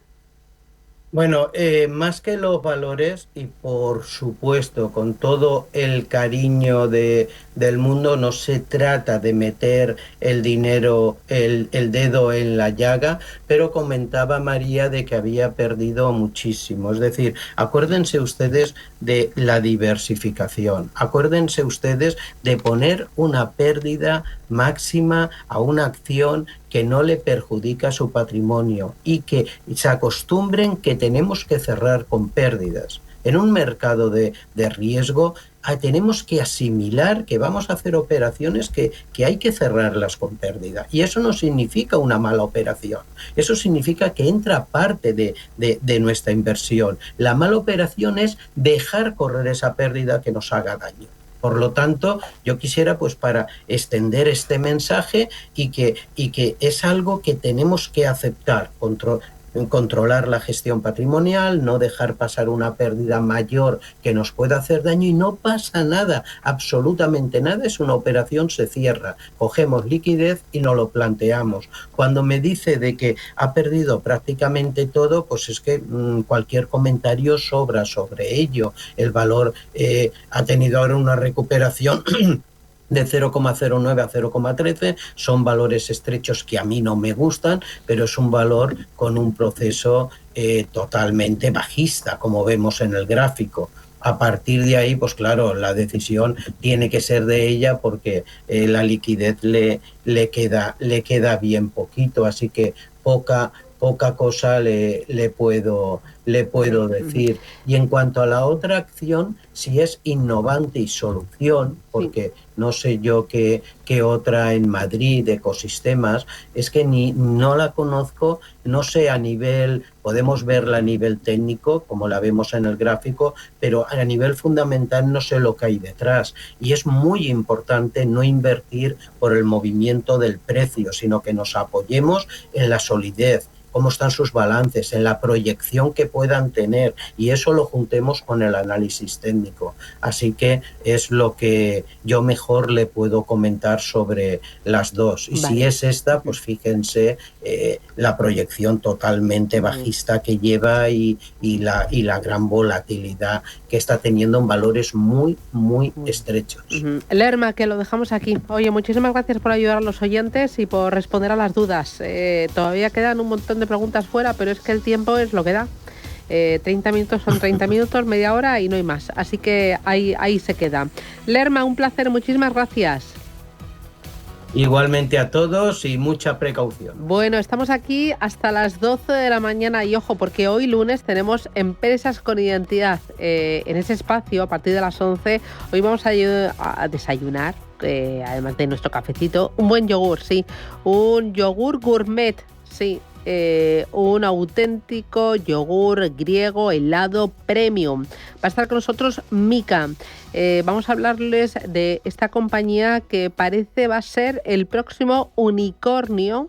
Bueno, más que los valores, y por supuesto con todo el cariño del mundo, no se trata de meter el dinero, el dedo en la llaga, pero comentaba María de que había perdido muchísimo. Es decir, acuérdense ustedes de la diversificación, acuérdense ustedes de poner una pérdida máxima a una acción que no le perjudica su patrimonio y que se acostumbren que tenemos que cerrar con pérdidas. En un mercado de riesgo tenemos que asimilar que vamos a hacer operaciones que hay que cerrarlas con pérdida. Y eso no significa una mala operación. Eso significa que entra parte de nuestra inversión. La mala operación es dejar correr esa pérdida que nos haga daño. Por lo tanto, yo quisiera, pues, para extender este mensaje y que es algo que tenemos que aceptar, controlar la gestión patrimonial, no dejar pasar una pérdida mayor que nos pueda hacer daño, y no pasa nada, absolutamente nada, es una operación, se cierra, cogemos liquidez y nos lo planteamos. Cuando me dice de que ha perdido prácticamente todo, pues es que cualquier comentario sobra sobre ello. El valor ha tenido ahora una recuperación de 0,09 a 0,13, son valores estrechos que a mí no me gustan, pero es un valor con un proceso totalmente bajista, como vemos en el gráfico. A partir de ahí, pues claro, la decisión tiene que ser de ella porque la liquidez le queda bien poquito, así que poca poca cosa le puedo decir. Y en cuanto a la otra acción, si es innovante y solución, porque no sé yo qué otra en Madrid, ecosistemas, es que no la conozco, no sé a nivel, podemos verla a nivel técnico, como la vemos en el gráfico, pero a nivel fundamental no sé lo que hay detrás. Y es muy importante no invertir por el movimiento del precio, sino que nos apoyemos en la solidez, cómo están sus balances, en la proyección que puedan tener, y eso lo juntemos con el análisis técnico. Así que es lo que yo mejor le puedo comentar sobre las dos. Y si es esta, pues fíjense la proyección totalmente bajista que lleva y la gran volatilidad que está teniendo en valores muy, muy estrechos. Lerma, que lo dejamos aquí. Oye, muchísimas gracias por ayudar a los oyentes y por responder a las dudas. Todavía quedan un montón de preguntas fuera, pero es que el tiempo es lo que da. 30 minutos son 30 minutos, media hora y no hay más. Así que ahí se queda. Lerma, un placer, muchísimas gracias. Igualmente a todos y mucha precaución. Bueno, estamos aquí hasta las 12 de la mañana y ojo, porque hoy lunes tenemos Empresas con Identidad. En ese espacio, a partir de las 11, hoy vamos a desayunar, además de nuestro cafecito, un buen yogur, sí. Un yogur gourmet, sí. Un auténtico yogur griego helado premium. Va a estar con nosotros Mika. Vamos a hablarles de esta compañía que parece va a ser el próximo unicornio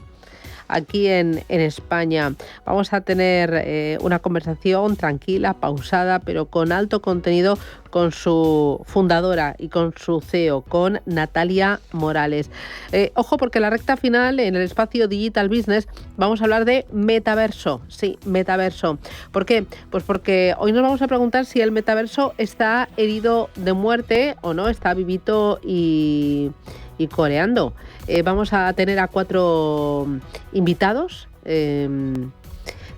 aquí en España. Vamos a tener una conversación tranquila, pausada, pero con alto contenido con su fundadora y con su CEO, con Natalia Morales. Ojo, porque en la recta final, en el espacio Digital Business, vamos a hablar de metaverso. Sí, metaverso. ¿Por qué? Pues porque hoy nos vamos a preguntar si el metaverso está herido de muerte o no, está vivito y coleando. Vamos a tener a 4 invitados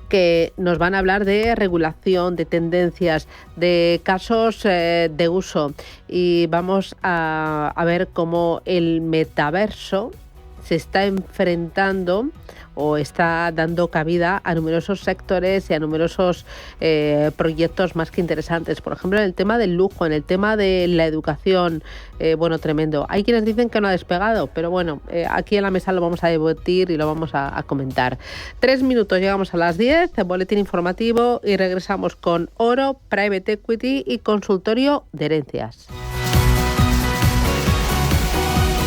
que nos van a hablar de regulación, de tendencias, de casos de uso, y vamos a ver cómo el metaverso se está enfrentando o está dando cabida a numerosos sectores y a numerosos proyectos más que interesantes. Por ejemplo, en el tema del lujo, en el tema de la educación, bueno, tremendo. Hay quienes dicen que no ha despegado, pero bueno, aquí en la mesa lo vamos a debatir y lo vamos a comentar. 3 minutos, llegamos a las 10, boletín informativo, y regresamos con oro, private equity y consultorio de herencias.